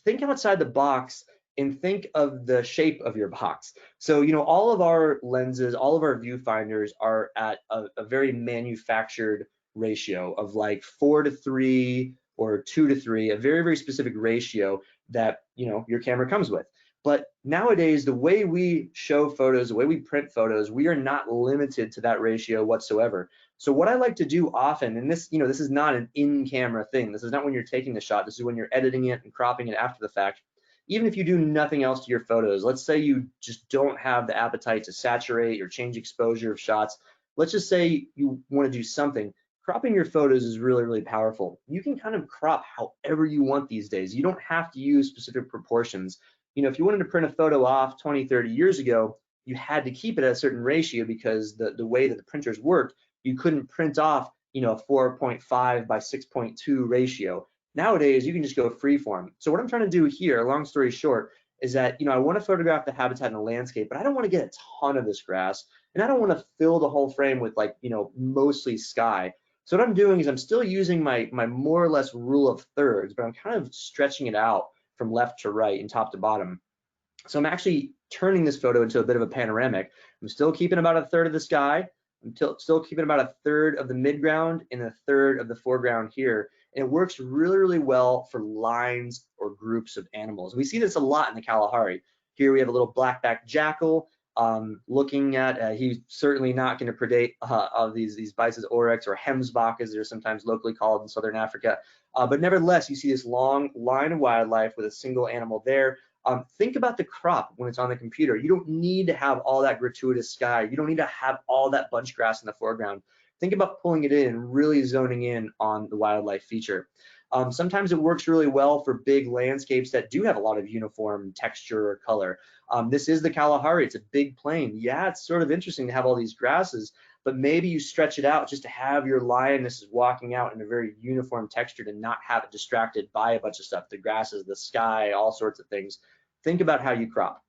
S2: Think outside the box and think of the shape of your box. So, all of our lenses, all of our viewfinders are at a very manufactured ratio of like 4:3 or 2:3, a very, very specific ratio that, your camera comes with. But nowadays, the way we show photos, the way we print photos, we are not limited to that ratio whatsoever. So what I like to do often, and this, this is not an in-camera thing. This is not when you're taking the shot. This is when you're editing it and cropping it after the fact. Even if you do nothing else to your photos, let's say you just don't have the appetite to saturate or change exposure of shots. Let's just say you want to do something. Cropping your photos is really, really powerful. You can kind of crop however you want these days. You don't have to use specific proportions. If you wanted to print a photo off 20, 30 years ago, you had to keep it at a certain ratio because the way that the printers worked, you couldn't print off, a 4.5 by 6.2 ratio. Nowadays, you can just go freeform. So what I'm trying to do here, long story short, is that, I want to photograph the habitat and the landscape, but I don't want to get a ton of this grass, and I don't want to fill the whole frame with mostly sky. So what I'm doing is I'm still using my more or less rule of thirds, but I'm kind of stretching it out from left to right and top to bottom. So I'm actually turning this photo into a bit of a panoramic. I'm still keeping about a third of the sky, until still keeping about a third of the midground and a third of the foreground here. And it works really, really well for lines or groups of animals. We see this a lot in the Kalahari. Here we have a little black-backed jackal looking at, he's certainly not going to predate these Bice's oryx or hemsbok, as they're sometimes locally called in Southern Africa. But nevertheless, you see this long line of wildlife with a single animal there. Think about the crop when it's on the computer. You don't need to have all that gratuitous sky. You don't need to have all that bunch grass in the foreground. Think about pulling it in and really zoning in on the wildlife feature. Sometimes it works really well for big landscapes that do have a lot of uniform texture or color. This is the Kalahari. It's a big plain. Yeah, it's sort of interesting to have all these grasses, but maybe you stretch it out just to have your lionesses walking out in a very uniform texture to not have it distracted by a bunch of stuff, the grasses, the sky, all sorts of things. Think about how you crop.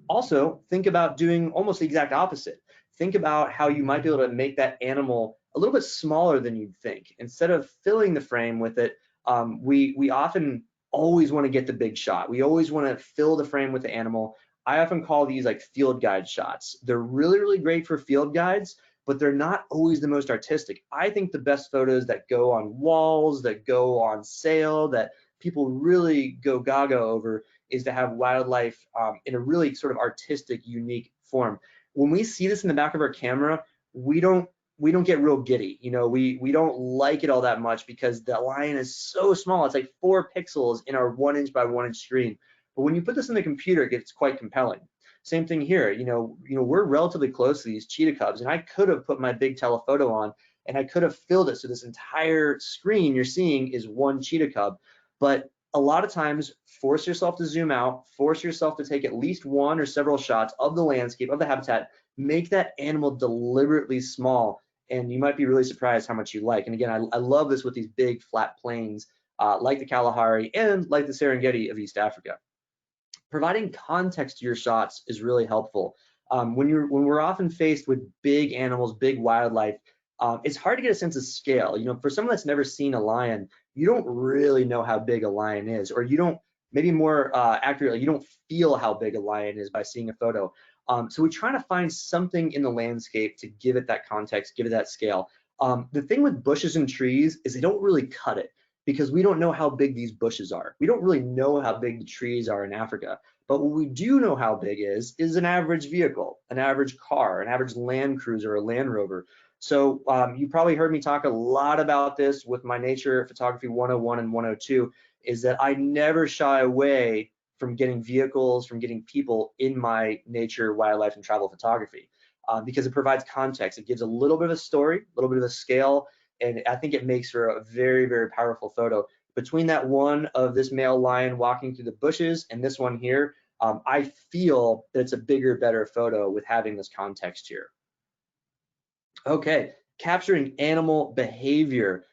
S2: Also, think about doing almost the exact opposite. Think about how you might be able to make that animal a little bit smaller than you'd think. Instead of filling the frame with it, we often always want to get the big shot. We always want to fill the frame with the animal. I often call these like field guide shots. They're really, really great for field guides, but they're not always the most artistic. I think the best photos that go on walls, that go on sale, that people really go gaga over is to have wildlife in a really sort of artistic, unique form. When we see this in the back of our camera, we don't get real giddy. You know, we don't like it all that much because the lion is so small. It's like 4 pixels in our 1 inch by 1 inch screen. But when you put this in the computer, it gets quite compelling. Same thing here. You know, we're relatively close to these cheetah cubs, and I could have put my big telephoto on, and I could have filled it so this entire screen you're seeing is one cheetah cub. But a lot of times, force yourself to zoom out, force yourself to take at least one or several shots of the landscape, of the habitat, make that animal deliberately small, and you might be really surprised how much you like. And again, I love this with these big flat plains like the Kalahari and like the Serengeti of East Africa. Providing context to your shots is really helpful. When we're often faced with big animals, big wildlife, it's hard to get a sense of scale. You know, for someone that's never seen a lion, you don't really know how big a lion is, or you don't, maybe more accurately, you don't feel how big a lion is by seeing a photo. So we try to find something in the landscape to give it that context, give it that scale. The thing with bushes and trees is they don't really cut it because we don't know how big these bushes are. We don't really know how big the trees are in Africa. But what we do know how big is an average vehicle, an average car, an average Land Cruiser or Land Rover. So you probably heard me talk a lot about this with my Nature Photography 101 and 102, is that I never shy away from getting vehicles, from getting people in my nature, wildlife, and travel photography because it provides context. It gives a little bit of a story, a little bit of a scale, and I think it makes for a very, very powerful photo. Between that one of this male lion walking through the bushes and this one here, I feel that it's a bigger, better photo with having this context here. Okay, capturing animal behavior.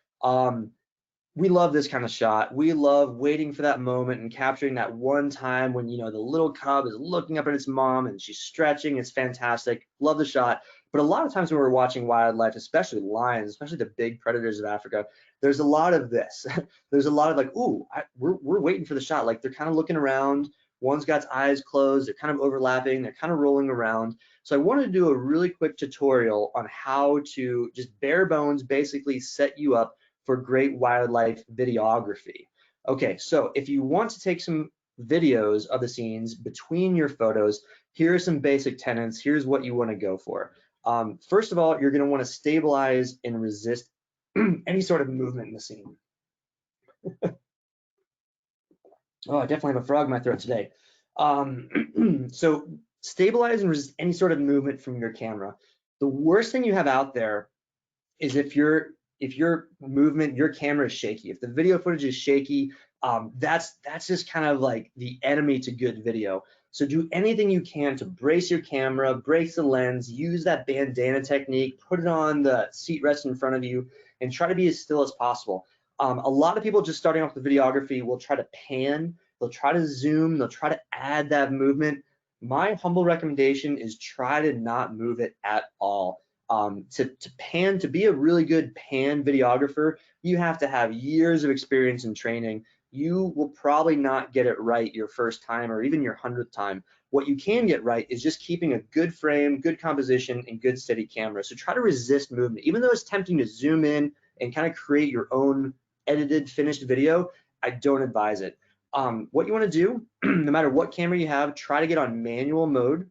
S2: We love this kind of shot. We love waiting for that moment and capturing that one time when, you know, the little cub is looking up at its mom and she's stretching. It's fantastic. Love the shot. But a lot of times when we're watching wildlife, especially lions, especially the big predators of Africa, there's a lot of this. There's a lot of like, ooh, we're waiting for the shot. Like they're kind of looking around. One's got its eyes closed. They're kind of overlapping. They're kind of rolling around. So I wanted to do a really quick tutorial on how to just bare bones basically set you up for great wildlife videography. Okay, so if you want to take some videos of the scenes between your photos, here are some basic tenets. Here's what you want to go for. First of all, you're going to want to stabilize and resist any sort of movement in the scene. Oh, I definitely have a frog in my throat today. So stabilize and resist any sort of movement from your camera. The worst thing you have out there is if your movement, your camera is shaky. If the video footage is shaky, that's just kind of like the enemy to good video. So do anything you can to brace your camera, brace the lens, use that bandana technique, put it on the seat rest in front of you, and try to be as still as possible. A lot of people just starting off with videography will try to pan, they'll try to zoom, they'll try to add that movement. My humble recommendation is try to not move it at all. To be a really good pan videographer, you have to have years of experience and training. You will probably not get it right your first time or even your 100th time. What you can get right is just keeping a good frame, good composition, and good steady camera. So try to resist movement. Even though it's tempting to zoom in and kind of create your own edited, finished video, I don't advise it. What you want to do, no matter what camera you have, try to get on manual mode.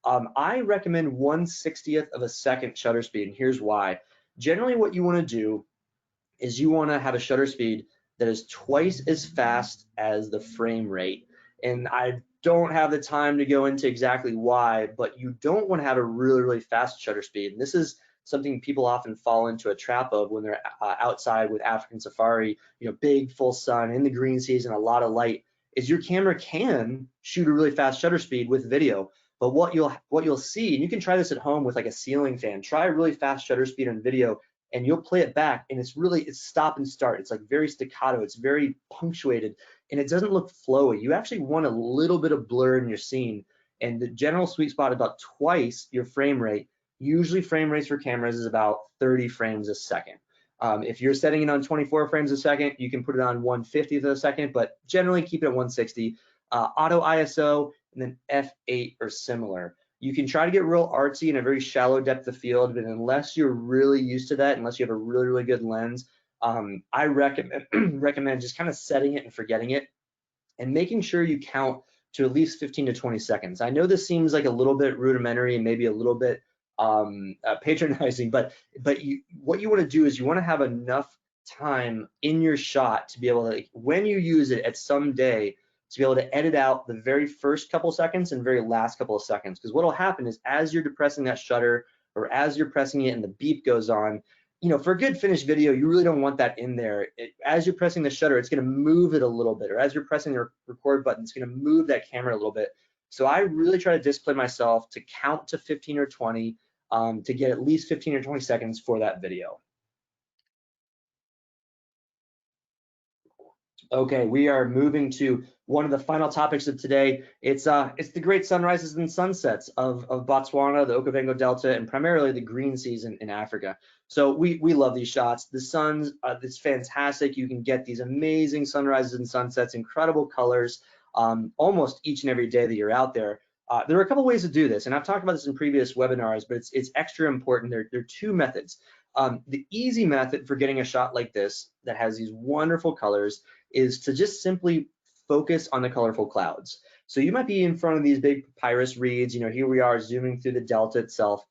S2: I recommend 1/60th of a second shutter speed, and here's why. Generally, what you want to do is you want to have a shutter speed that is twice as fast as the frame rate. And I don't have the time to go into exactly why, but you don't want to have a really, really fast shutter speed. And this is something people often fall into a trap of when they're outside with African safari, big full sun in the green season, a lot of light, is your camera can shoot a really fast shutter speed with video. But what you'll see, and you can try this at home with like a ceiling fan, try a really fast shutter speed on video, and you'll play it back, and it's stop and start. It's like very staccato, it's very punctuated, and it doesn't look flowy. You actually want a little bit of blur in your scene, and the general sweet spot about twice your frame rate. Usually frame rates for cameras is about 30 frames a second. If you're setting it on 24 frames a second, you can put it on 1/50th of a second, but generally keep it at 160. Auto ISO, and then f8 or similar. You can try to get real artsy in a very shallow depth of field, but unless you're really used to that, unless you have a really, really good lens, I recommend just kind of setting it and forgetting it, and making sure you count to at least 15 to 20 seconds. I know this seems like a little bit rudimentary and maybe a little bit patronizing, but what you want to do is you want to have enough time in your shot to be able to, when you use it at some day, to be able to edit out the very first couple seconds and very last couple of seconds. Because what will happen is as you're depressing that shutter, or as you're pressing it and the beep goes on, for a good finished video, you really don't want that in there. As you're pressing the shutter, it's going to move it a little bit, or as you're pressing the record button, it's going to move that camera a little bit. So I really try to discipline myself to count to 15 or 20 to get at least 15 or 20 seconds for that video. Okay, we are moving to one of the final topics of today. It's the great sunrises and sunsets of Botswana, the Okavango Delta, and primarily the green season in Africa. So we love these shots. The sun's it's fantastic. You can get these amazing sunrises and sunsets, incredible colors, almost each and every day that you're out there. There are a couple ways to do this, and I've talked about this in previous webinars, but it's extra important. There are two methods. The easy method for getting a shot like this that has these wonderful colors is to just simply focus on the colorful clouds. So you might be in front of these big papyrus reeds, here we are zooming through the delta itself.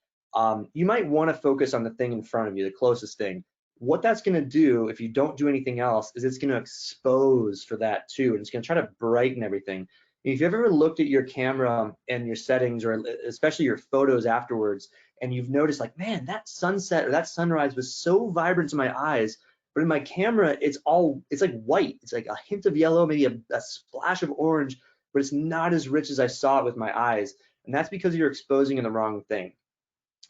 S2: You might want to focus on the thing in front of you, the closest thing. What that's going to do, if you don't do anything else, is it's going to expose for that too, and it's going to try to brighten everything. If you've ever looked at your camera and your settings, or especially your photos afterwards, and you've noticed like, man, that sunset or that sunrise was so vibrant to my eyes, but in my camera, it's like white. It's like a hint of yellow, maybe a splash of orange, but it's not as rich as I saw it with my eyes. And that's because you're exposing in the wrong thing.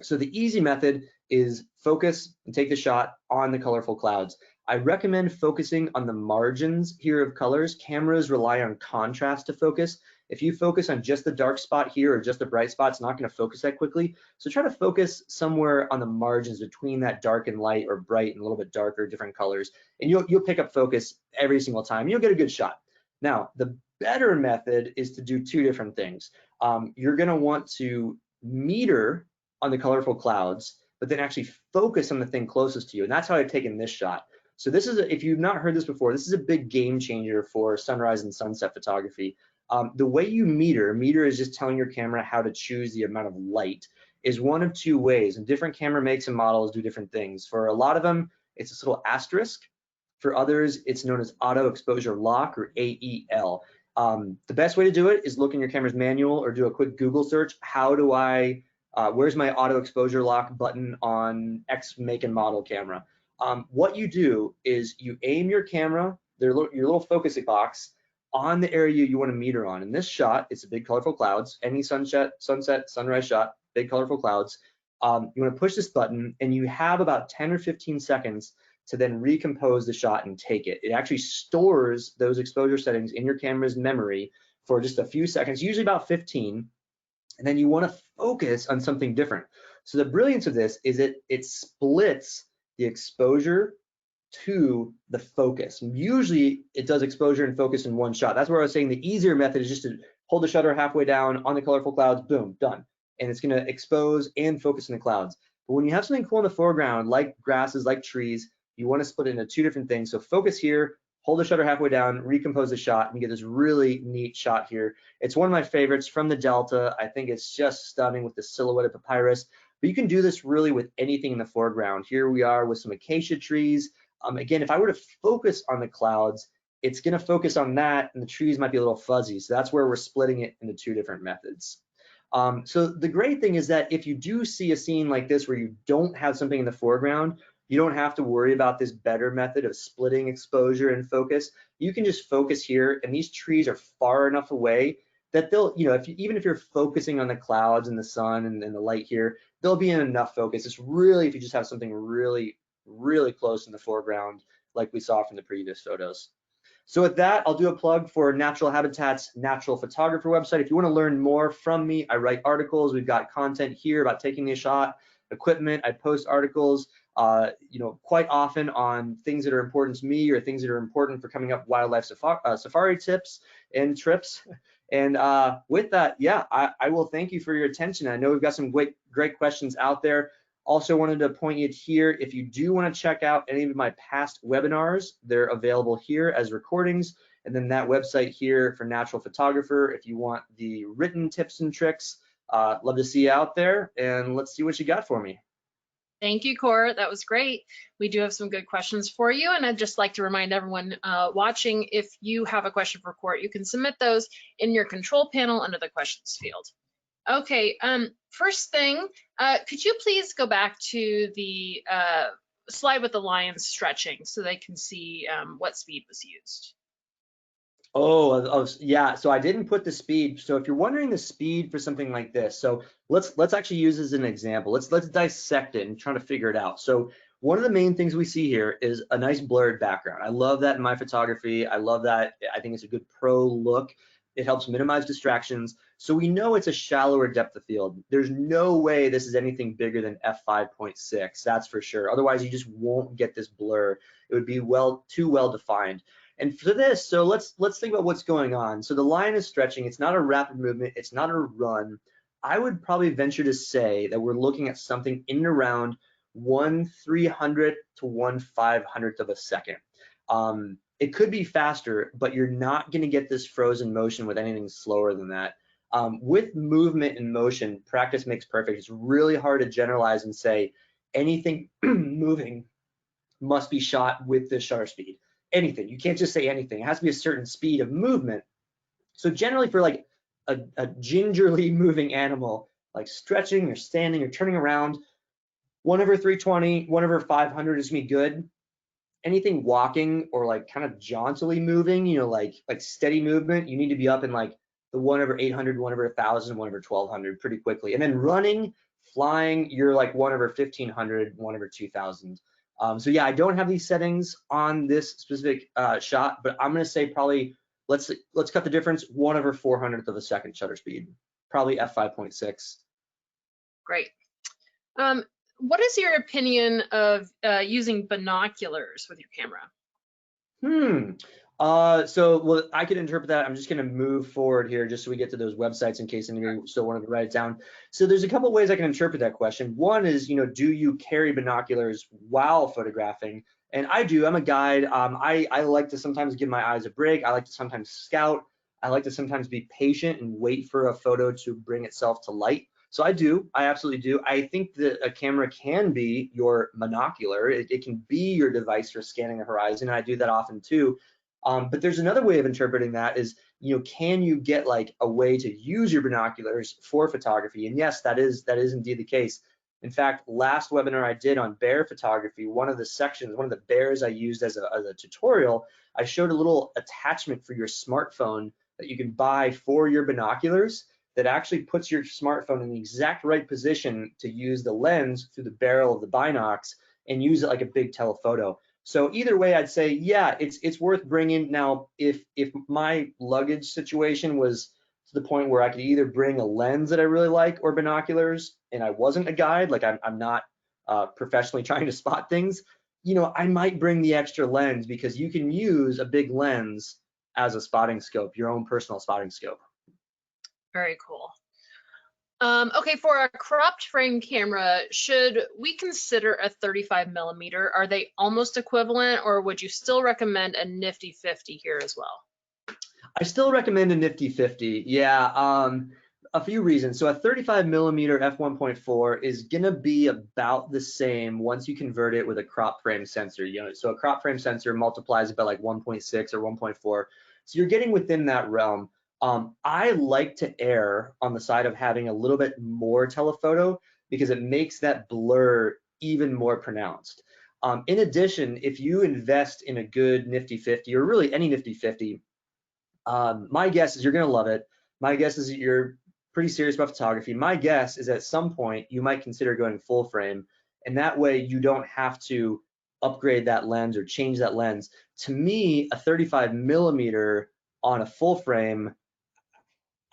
S2: So the easy method is focus and take the shot on the colorful clouds. I recommend focusing on the margins here of colors. Cameras rely on contrast to focus. If you focus on just the dark spot here or just the bright spot, it's not going to focus that quickly. So try to focus somewhere on the margins between that dark and light, or bright and a little bit darker, different colors, and you'll pick up focus every single time. You'll get a good shot. Now, the better method is to do two different things. You're going to want to meter on the colorful clouds, but then actually focus on the thing closest to you. And that's how I've taken this shot. So this is, if you've not heard this before, this is a big game changer for sunrise and sunset photography. The way you meter is just telling your camera how to choose the amount of light, is one of two ways, and different camera makes and models do different things. For a lot of them, it's this little asterisk. For others, it's known as auto exposure lock, or AEL. The best way to do it is look in your camera's manual or do a quick Google search. How do I, where's my auto exposure lock button on X make and model camera? What you do is you aim your camera, your little focusing box, on the area you want to meter on. In this shot, it's the big colorful clouds. Any sunset, sunrise shot, big colorful clouds. You want to push this button, and you have about 10 or 15 seconds to then recompose the shot and take it. It actually stores those exposure settings in your camera's memory for just a few seconds, usually about 15, and then you want to focus on something different. So the brilliance of this is it splits the exposure to the focus. Usually it does exposure and focus in one shot. That's where I was saying the easier method is just to hold the shutter halfway down on the colorful clouds, boom, done. And it's gonna expose and focus in the clouds. But when you have something cool in the foreground, like grasses, like trees, you wanna split it into two different things. So focus here, hold the shutter halfway down, recompose the shot, and you get this really neat shot here. It's one of my favorites from the Delta. I think it's just stunning with the silhouette of papyrus. But you can do this really with anything in the foreground. Here we are with some acacia trees. Again, if I were to focus on the clouds, it's gonna focus on that, and the trees might be a little fuzzy. So that's where we're splitting it into two different methods. So the great thing is that if you do see a scene like this where you don't have something in the foreground, you don't have to worry about this better method of splitting exposure and focus. You can just focus here, and these trees are far enough away that they'll, even if you're focusing on the clouds and the sun and the light here, they'll be in enough focus. It's really if you just have something really, really close in the foreground, like we saw from the previous photos. So with that, I'll do a plug for Natural Habitat's Natural Photographer website. If you want to learn more from me, I write articles. We've got content here about taking a shot, equipment. I post articles, quite often on things that are important to me or things that are important for coming up wildlife safari tips and trips. And with that, yeah, I will thank you for your attention. I know we've got some great questions out there. Also wanted to point you here, if you do want to check out any of my past webinars, they're available here as recordings. And then that website here for Natural Photographer, if you want the written tips and tricks, love to see you out there, and let's see what you got for me.
S1: Thank you, Cor. That was great. We do have some good questions for you. And I'd just like to remind everyone watching, if you have a question for Cor, you can submit those in your control panel under the questions field. Okay, first thing, could you please go back to the slide with the lions stretching so they can see what speed was used?
S2: Oh, yeah, so I didn't put the speed. So if you're wondering the speed for something like this, so let's actually use this as an example. Let's dissect it and try to figure it out. So one of the main things we see here is a nice blurred background. I love that in my photography. I love that. I think it's a good pro look. It helps minimize distractions. So we know it's a shallower depth of field. There's no way this is anything bigger than f5.6, that's for sure. Otherwise, you just won't get this blur. It would be too well defined. And for this, so let's think about what's going on. So the line is stretching. It's not a rapid movement. It's not a run. I would probably venture to say that we're looking at something in and around 1/300th to 1/500th of a second. It could be faster, but you're not going to get this frozen motion with anything slower than that. With movement and motion, practice makes perfect. It's really hard to generalize and say anything moving must be shot with this shutter speed. Anything. You can't just say anything. It has to be a certain speed of movement. So generally for like a gingerly moving animal, like stretching or standing or turning around, 1/320, 1/500 is gonna be good. Anything walking or like kind of jauntily moving, like steady movement, you need to be up in like the 1/800, 1/1000, 1/1200 pretty quickly. And then running, flying, you're like 1/1500, 1/2000. So yeah, I don't have these settings on this specific shot, but I'm gonna say probably let's cut the difference 1/400th of a second shutter speed, probably f5.6.
S1: Great. What is your opinion of using binoculars with your camera?
S2: So I could interpret that. I'm just going to move forward here just so we get to those websites in case anybody still wanted to write it down. So there's a couple of ways I can interpret that question. One is, do you carry binoculars while photographing? And I do. I'm a guide. I like to sometimes give my eyes a break. I like to sometimes scout. I like to sometimes be patient and wait for a photo to bring itself to light. So I do. I absolutely do. I think that a camera can be your monocular. It can be your device for scanning the horizon. And I do that often too. But there's another way of interpreting that is, can you get like a way to use your binoculars for photography? And yes, that is indeed the case. In fact, last webinar I did on bear photography, one of the bears I used as a tutorial, I showed a little attachment for your smartphone that you can buy for your binoculars that actually puts your smartphone in the exact right position to use the lens through the barrel of the binocs and use it like a big telephoto. So either way, I'd say, yeah, it's worth bringing. Now, if my luggage situation was to the point where I could either bring a lens that I really like or binoculars, and I wasn't a guide, like I'm not professionally trying to spot things, I might bring the extra lens because you can use a big lens as a spotting scope, your own personal spotting scope.
S1: Very cool. Okay, for a cropped frame camera, should we consider a 35 millimeter? Are they almost equivalent, or would you still recommend a nifty 50 here as well?
S2: I still recommend a nifty 50. Yeah, a few reasons. So a 35 millimeter f1.4 is gonna be about the same once you convert it with a crop frame sensor. So a crop frame sensor multiplies it by like 1.6 or 1.4. So you're getting within that realm. I like to err on the side of having a little bit more telephoto because it makes that blur even more pronounced. In addition, if you invest in a good nifty 50 or really any nifty 50, my guess is you're going to love it. My guess is that you're pretty serious about photography. My guess is at some point you might consider going full frame, and that way you don't have to upgrade that lens or change that lens. To me, a 35 millimeter on a full frame,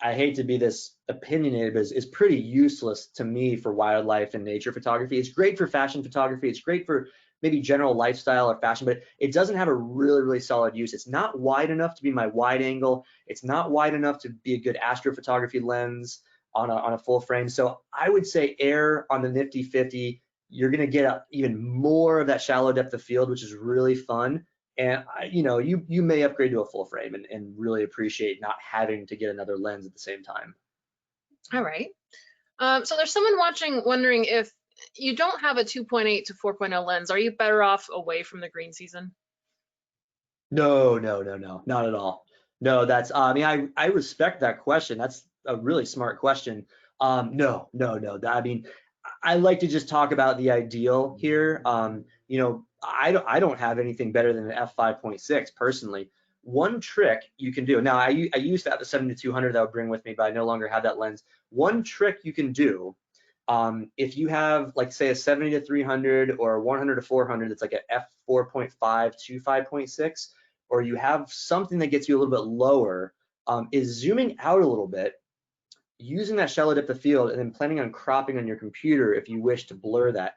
S2: I hate to be this opinionated, but is pretty useless to me for wildlife and nature photography. It's great for fashion photography. It's great for maybe general lifestyle or fashion, but it doesn't have a really, really solid use. It's not wide enough to be my wide angle. It's not wide enough to be a good astrophotography lens on a full frame. So I would say err on the nifty 50. You're gonna get even more of that shallow depth of field, which is really fun. And you may upgrade to a full frame and really appreciate not having to get another lens at the same time.
S1: All right. So there's someone watching wondering if you don't have a 2.8 to 4.0 lens, are you better off away from the green season?
S2: No, no, no, no, not at all. No, that's I mean, I respect that question. That's a really smart question. No, no, no. I mean, I like to just talk about the ideal here. I don't have anything better than an f5.6 personally. One trick you can do. Now, I used to have the 70-200 that I would bring with me, but I no longer have that lens. One trick you can do, if you have like say a 70-300 or a 100-400, it's like a f4.5 to 5.6, or you have something that gets you a little bit lower, is zooming out a little bit, using that shallow depth of field, and then planning on cropping on your computer if you wish to blur that.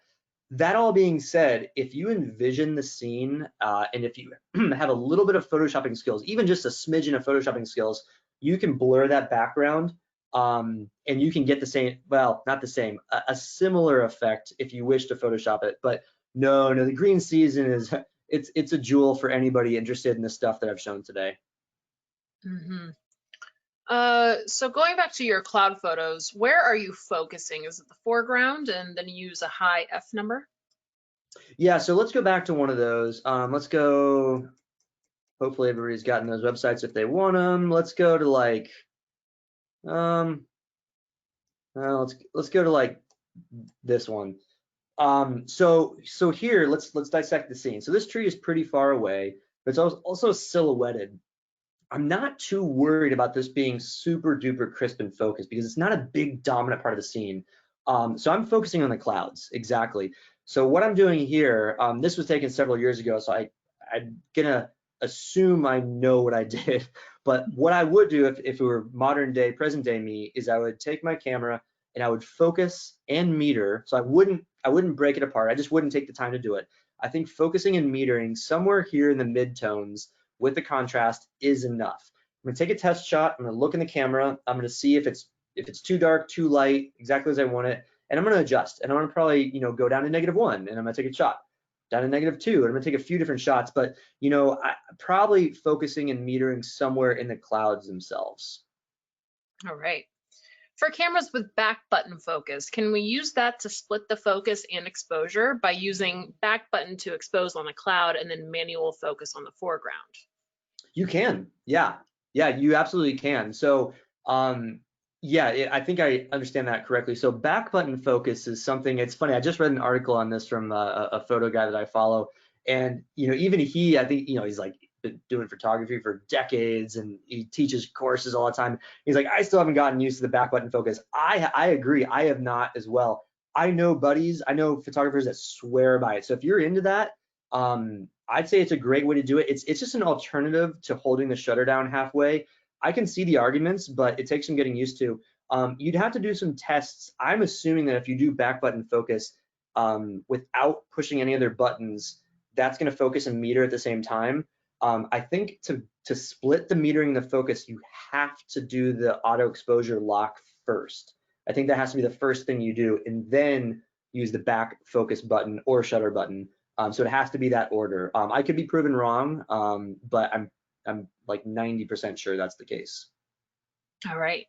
S2: That all being said, if you envision the scene and if you have a little bit of photoshopping skills, even just a smidgen of photoshopping skills, you can blur that background and you can get the same, well, not the same, a similar effect if you wish to Photoshop it. But no, the green season is, it's a jewel for anybody interested in the stuff that I've shown today.
S1: Mm-hmm. So going back to your cloud photos, where are you focusing? Is it the foreground and then you use a high F number?
S2: Yeah, so let's go back to one of those. Let's go, hopefully everybody's gotten those websites if they want them. Let's go to like, let's go to like this one. So here, let's dissect the scene. So this tree is pretty far away, but it's also silhouetted. I'm not too worried about this being super duper crisp and focused because it's not a big dominant part of the scene. So I'm focusing on the clouds, exactly. So what I'm doing here, this was taken several years ago, so I'm gonna assume I know what I did. But what I would do if it were modern day, present day me, is I would take my camera and I would focus and meter. So I wouldn't break it apart. I just wouldn't take the time to do it. I think focusing and metering somewhere here in the midtones with the contrast is enough. I'm gonna take a test shot. I'm gonna look in the camera. I'm gonna see if it's too dark, too light, exactly as I want it, and I'm gonna adjust. And I'm gonna probably go down to -1, and I'm gonna take a shot. Down to -2, and I'm gonna take a few different shots. But probably focusing and metering somewhere in the clouds themselves.
S1: All right. For cameras with back button focus, can we use that to split the focus and exposure by using back button to expose on the cloud and then manual focus on the foreground?
S2: You can, yeah, you absolutely can. So, yeah, I think I understand that correctly. So back button focus is something, it's funny, I just read an article on this from a photo guy that I follow, and even he, I think, he's like been doing photography for decades and he teaches courses all the time. He's like, I still haven't gotten used to the back button focus. I agree, I have not as well. I know photographers that swear by it. So if you're into that, I'd say it's a great way to do it. It's just an alternative to holding the shutter down halfway. I can see the arguments, but it takes some getting used to. You'd have to do some tests. I'm assuming that if you do back button focus without pushing any other buttons, that's going to focus and meter at the same time. I think to split the metering and the focus, you have to do the auto exposure lock first. I think that has to be the first thing you do, and then use the back focus button or shutter button. So it has to be that order. I could be proven wrong, but I'm like 90% sure that's the case.
S1: All right.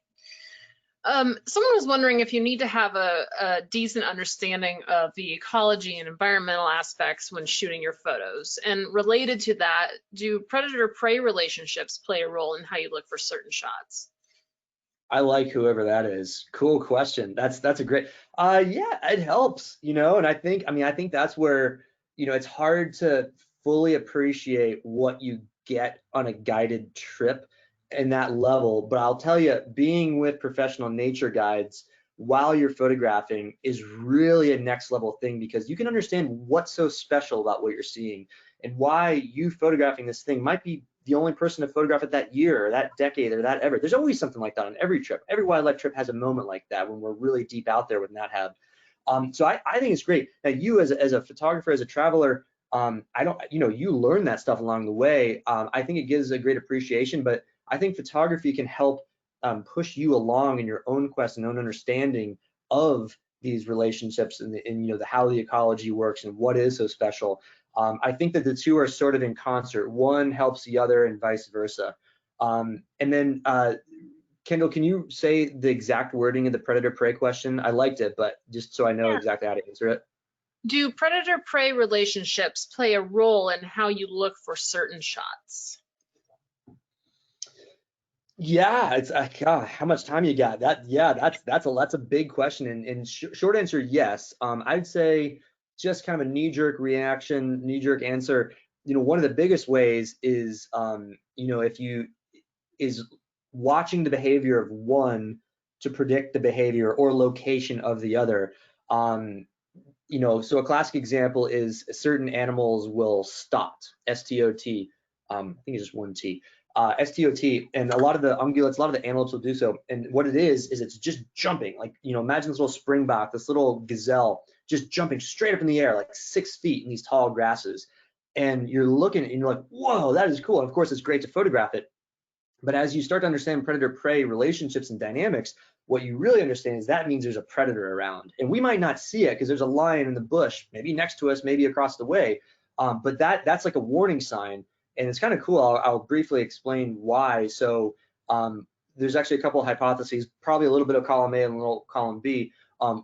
S1: Someone was wondering if you need to have a decent understanding of the ecology and environmental aspects when shooting your photos. And related to that, do predator-prey relationships play a role in how you look for certain shots?
S2: I like whoever that is. Cool question. That's a great. Yeah, it helps, and I think that's where, it's hard to fully appreciate what you get on a guided trip in that level. But I'll tell you, being with professional nature guides while you're photographing is really a next level thing, because you can understand what's so special about what you're seeing and why you photographing this thing might be the only person to photograph it that year or that decade or that ever. There's always something like that on every trip. Every wildlife trip has a moment like that when we're really deep out there with NatHab. So I think it's great. Now you as a photographer, as a traveler, I don't, you learn that stuff along the way. I think it gives a great appreciation, but I think photography can help push you along in your own quest and own understanding of these relationships and how the ecology works and what is so special. I think that the two are sort of in concert. One helps the other and vice versa. And then Kendall, can you say the exact wording of the predator-prey question? I liked it, but just so I know exactly how to answer it.
S1: Do predator-prey relationships play a role in how you look for certain shots?
S2: Yeah, it's God, how much time you got? That's a big question, and short answer, yes. I'd say just kind of a knee-jerk reaction, knee-jerk answer. One of the biggest ways is if you is watching the behavior of one to predict the behavior or location of the other. So a classic example is certain animals will stot, S-T-O-T. I think it's just one T. S-T-O-T, and a lot of the ungulates, a lot of the antelopes will do so. And what it is it's just jumping. Like, imagine this little springbok, this little gazelle, just jumping straight up in the air, like 6 feet in these tall grasses. And you're looking and you're like, whoa, that is cool. And of course, it's great to photograph it. But as you start to understand predator-prey relationships and dynamics, what you really understand is that means there's a predator around. And we might not see it because there's a lion in the bush, maybe next to us, maybe across the way. But that's like a warning sign. And it's kind of cool. I'll briefly explain why. So there's actually a couple of hypotheses, probably a little bit of column A and a little column B.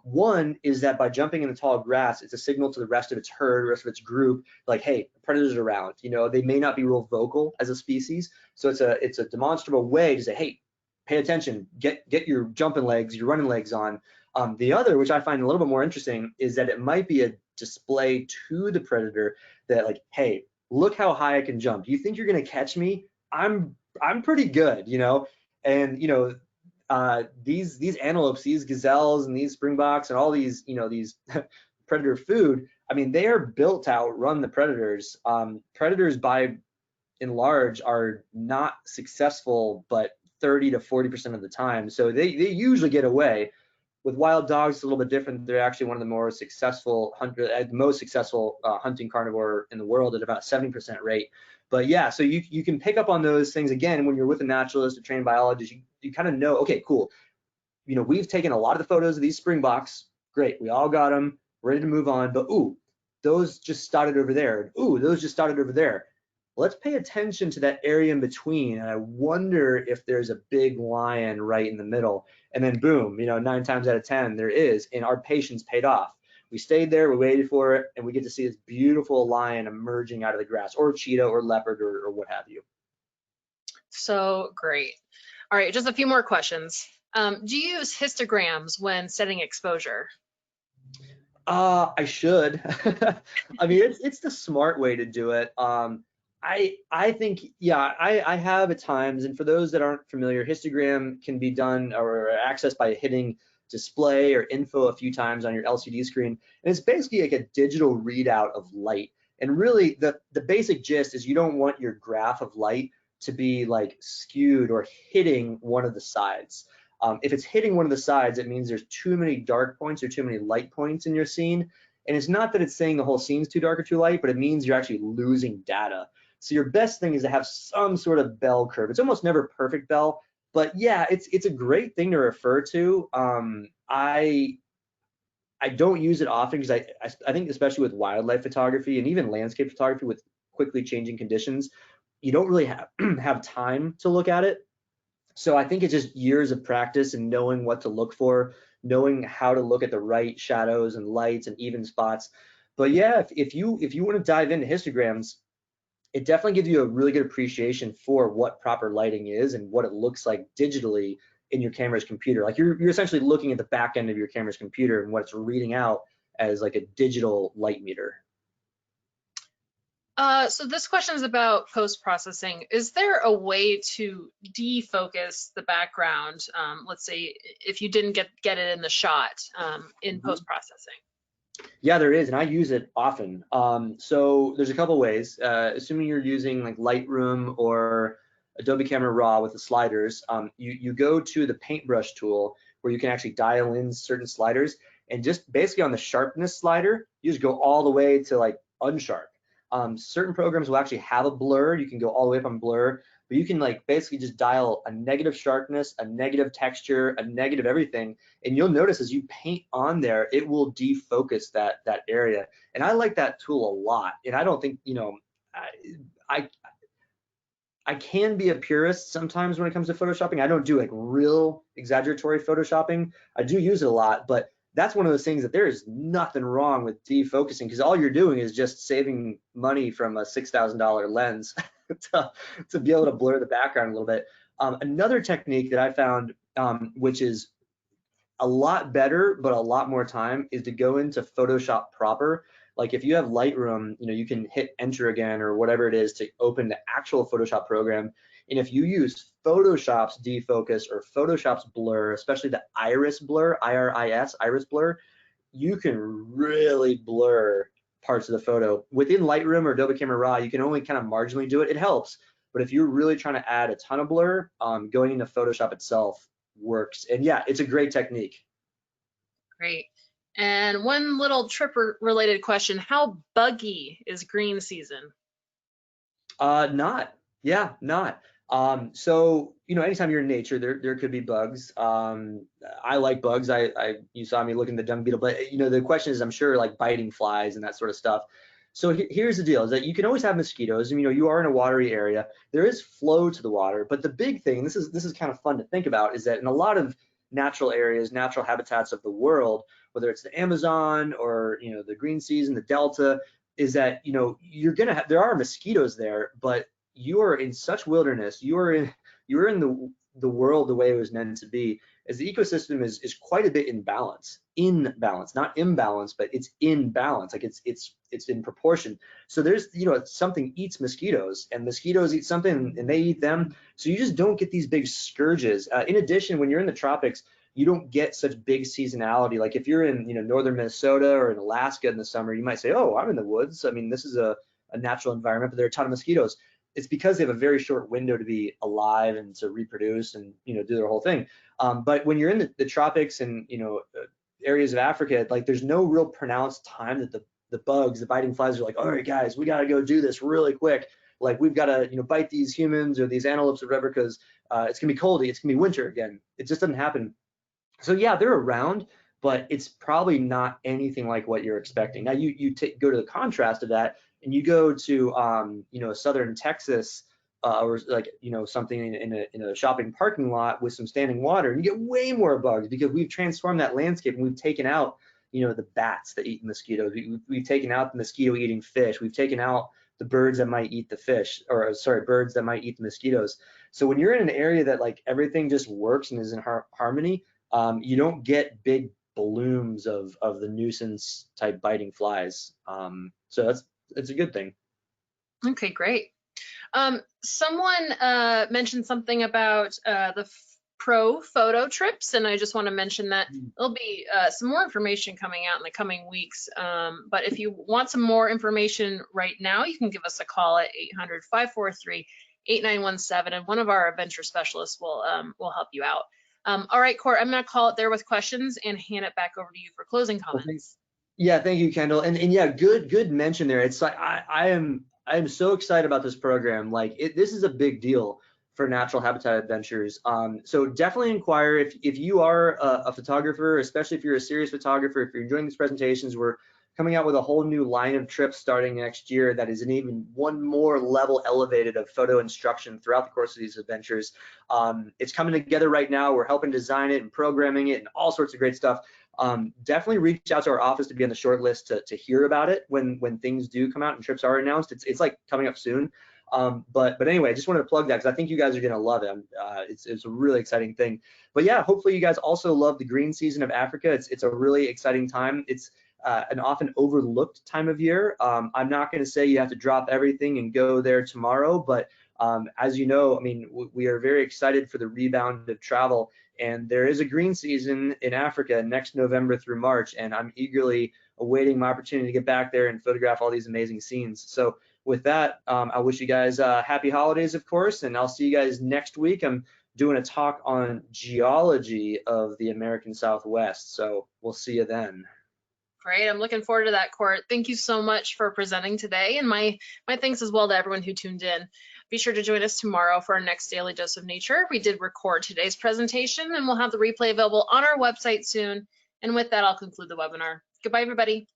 S2: One is that by jumping in the tall grass, it's a signal to the rest of its herd, rest of its group, like, hey, predators are around. They may not be real vocal as a species, so it's a demonstrable way to say, hey, pay attention, get your jumping legs, your running legs on. The other, which I find a little bit more interesting, is that it might be a display to the predator that, like, hey, look how high I can jump. You think you're gonna catch me? I'm pretty good, and these antelopes, these gazelles, and these springboks, and all these these predator food. I mean, they are built to outrun the predators. Predators, by and large, are not successful, but 30 to 40% of the time. So they usually get away. With wild dogs, it's a little bit different. They're actually one of the more successful most successful hunting carnivore in the world at about 70% rate. But yeah, so you can pick up on those things again when you're with a naturalist, a trained biologist. You kind of know, okay, cool. We've taken a lot of the photos of these springboks. Great, we all got them, ready to move on. But ooh, those just started over there. Ooh, those just started over there. Let's pay attention to that area in between. And I wonder if there's a big lion right in the middle. And then boom, 9 times out of 10, there is. And our patience paid off. We stayed there, we waited for it, and we get to see this beautiful lion emerging out of the grass, or cheetah, or leopard, or what have you.
S1: So great. All right, just a few more questions. Do you use histograms when setting exposure?
S2: I should. I mean, it's the smart way to do it. I think, yeah, I have at times, and for those that aren't familiar, histogram can be done or accessed by hitting display or info a few times on your LCD screen. And it's basically like a digital readout of light. And really the basic gist is you don't want your graph of light to be like skewed or hitting one of the sides. If it's hitting one of the sides, it means there's too many dark points or too many light points in your scene. And it's not that it's saying the whole scene's too dark or too light, but it means you're actually losing data. So your best thing is to have some sort of bell curve. It's almost never perfect bell, but yeah, it's a great thing to refer to. I don't use it often because I think especially with wildlife photography and even landscape photography with quickly changing conditions, you don't really have have time to look at it. So I think it's just years of practice and knowing what to look for, knowing how to look at the right shadows and lights and even spots. But yeah, if you want to dive into histograms, it definitely gives you a really good appreciation for what proper lighting is and what it looks like digitally in your camera's computer. Like you're essentially looking at the back end of your camera's computer and what it's reading out as like a digital light meter.
S1: So this question is about post-processing. Is there a way to defocus the background? Let's say if you didn't get it in the shot in post-processing.
S2: Yeah, there is, and I use it often. So there's a couple ways. Assuming you're using like Lightroom or Adobe Camera Raw with the sliders, you go to the paintbrush tool where you can actually dial in certain sliders, and just basically on the sharpness slider, you just go all the way to like unsharp. Certain programs will actually have a blur. You can go all the way up on blur, but you can like basically just dial a negative sharpness, a negative texture, a negative everything, and you'll notice as you paint on there, it will defocus that area. And I like that tool a lot. And I don't think, I I can be a purist sometimes when it comes to photoshopping. I don't do like real exaggeratory photoshopping. I do use it a lot, but that's one of those things that there is nothing wrong with defocusing because all you're doing is just saving money from a $6,000 lens to be able to blur the background a little bit. Another technique that I found, which is a lot better, but a lot more time, is to go into Photoshop proper. Like if you have Lightroom, you can hit enter again or whatever it is to open the actual Photoshop program. And if you use Photoshop's defocus or Photoshop's blur, especially the iris blur, IRIS, iris blur, you can really blur parts of the photo. Within Lightroom or Adobe Camera Raw, you can only kind of marginally do it. It helps, but if you're really trying to add a ton of blur, going into Photoshop itself works. And yeah, it's a great technique.
S1: Great. And one little trip related question, how buggy is green season?
S2: Not. Yeah, not. So anytime you're in nature, there could be bugs. I like bugs. You saw me looking at the dung beetle, but the question is, I'm sure like biting flies and that sort of stuff. So here's the deal: is that you can always have mosquitoes. And, you are in a watery area. There is flow to the water, but the big thing, this is kind of fun to think about, is that in a lot of natural areas, natural habitats of the world, whether it's the Amazon or the green seas and the Delta, is that you're gonna have, there are mosquitoes there, but you are in such wilderness. You're in the world the way it was meant to be, as the ecosystem is quite a bit in balance, not imbalance, but it's in balance. Like it's in proportion. So there's something eats mosquitoes, and mosquitoes eat something, and they eat them. So you just don't get these big scourges. In addition, when you're in the tropics, you don't get such big seasonality. Like if you're in northern Minnesota or in Alaska in the summer, you might say, oh, I'm in the woods. I mean, this is a natural environment, but there are a ton of mosquitoes. It's because they have a very short window to be alive and to reproduce and do their whole thing. But when you're in the tropics and areas of Africa, like there's no real pronounced time that the bugs, the biting flies are like, all right, guys, we got to go do this really quick. Like we've got to bite these humans or these antelopes or whatever because it's gonna be cold. It's gonna be winter again. It just doesn't happen. So yeah, they're around, but it's probably not anything like what you're expecting. Now you go to the contrast of that, and you go to southern Texas or like something in a shopping parking lot with some standing water, and you get way more bugs because we've transformed that landscape and we've taken out the bats that eat mosquitoes. We've taken out the mosquito eating fish. We've taken out the birds that might eat the fish, or sorry, birds that might eat the mosquitoes. So when you're in an area that like everything just works and is in harmony, you don't get big blooms of the nuisance type biting flies. So it's a good thing.
S1: Okay, great. Someone mentioned something about the pro photo trips, and I just want to mention that there'll be some more information coming out in the coming weeks. But if you want some more information right now, you can give us a call at 800-543-8917, and one of our adventure specialists will help you out. All right, Court, I'm going to call it there with questions and hand it back over to you for closing comments.
S2: Yeah, thank you, Kendall. And yeah, good mention there. It's like am so excited about this program. Like this is a big deal for natural habitat adventures. So definitely inquire if you are a photographer, especially if you're a serious photographer, if you're enjoying these presentations. We're coming out with a whole new line of trips starting next year that is an even one more level elevated of photo instruction throughout the course of these adventures. It's coming together right now. We're helping design it and programming it and all sorts of great stuff. Definitely reach out to our office to be on the short list to hear about it when things do come out and trips are announced. It's like coming up soon. But anyway, I just wanted to plug that because I think you guys are gonna love it. It's a really exciting thing. But yeah, hopefully you guys also love the green season of Africa. It's a really exciting time. It's an often overlooked time of year. I'm not gonna say you have to drop everything and go there tomorrow, but as you know, I mean, we are very excited for the rebound of travel, and there is a green season in Africa next November through March, and I'm eagerly awaiting my opportunity to get back there and photograph all these amazing scenes. So with that, I wish you guys happy holidays, of course, and I'll see you guys next week. I'm doing a talk on geology of the American Southwest, so we'll see you then.
S1: Great, I'm looking forward to that, Court. Thank you so much for presenting today, and my thanks as well to everyone who tuned in. Be sure to join us tomorrow for our next Daily Dose of Nature. We did record today's presentation, and we'll have the replay available on our website soon. And with that, I'll conclude the webinar. Goodbye, everybody.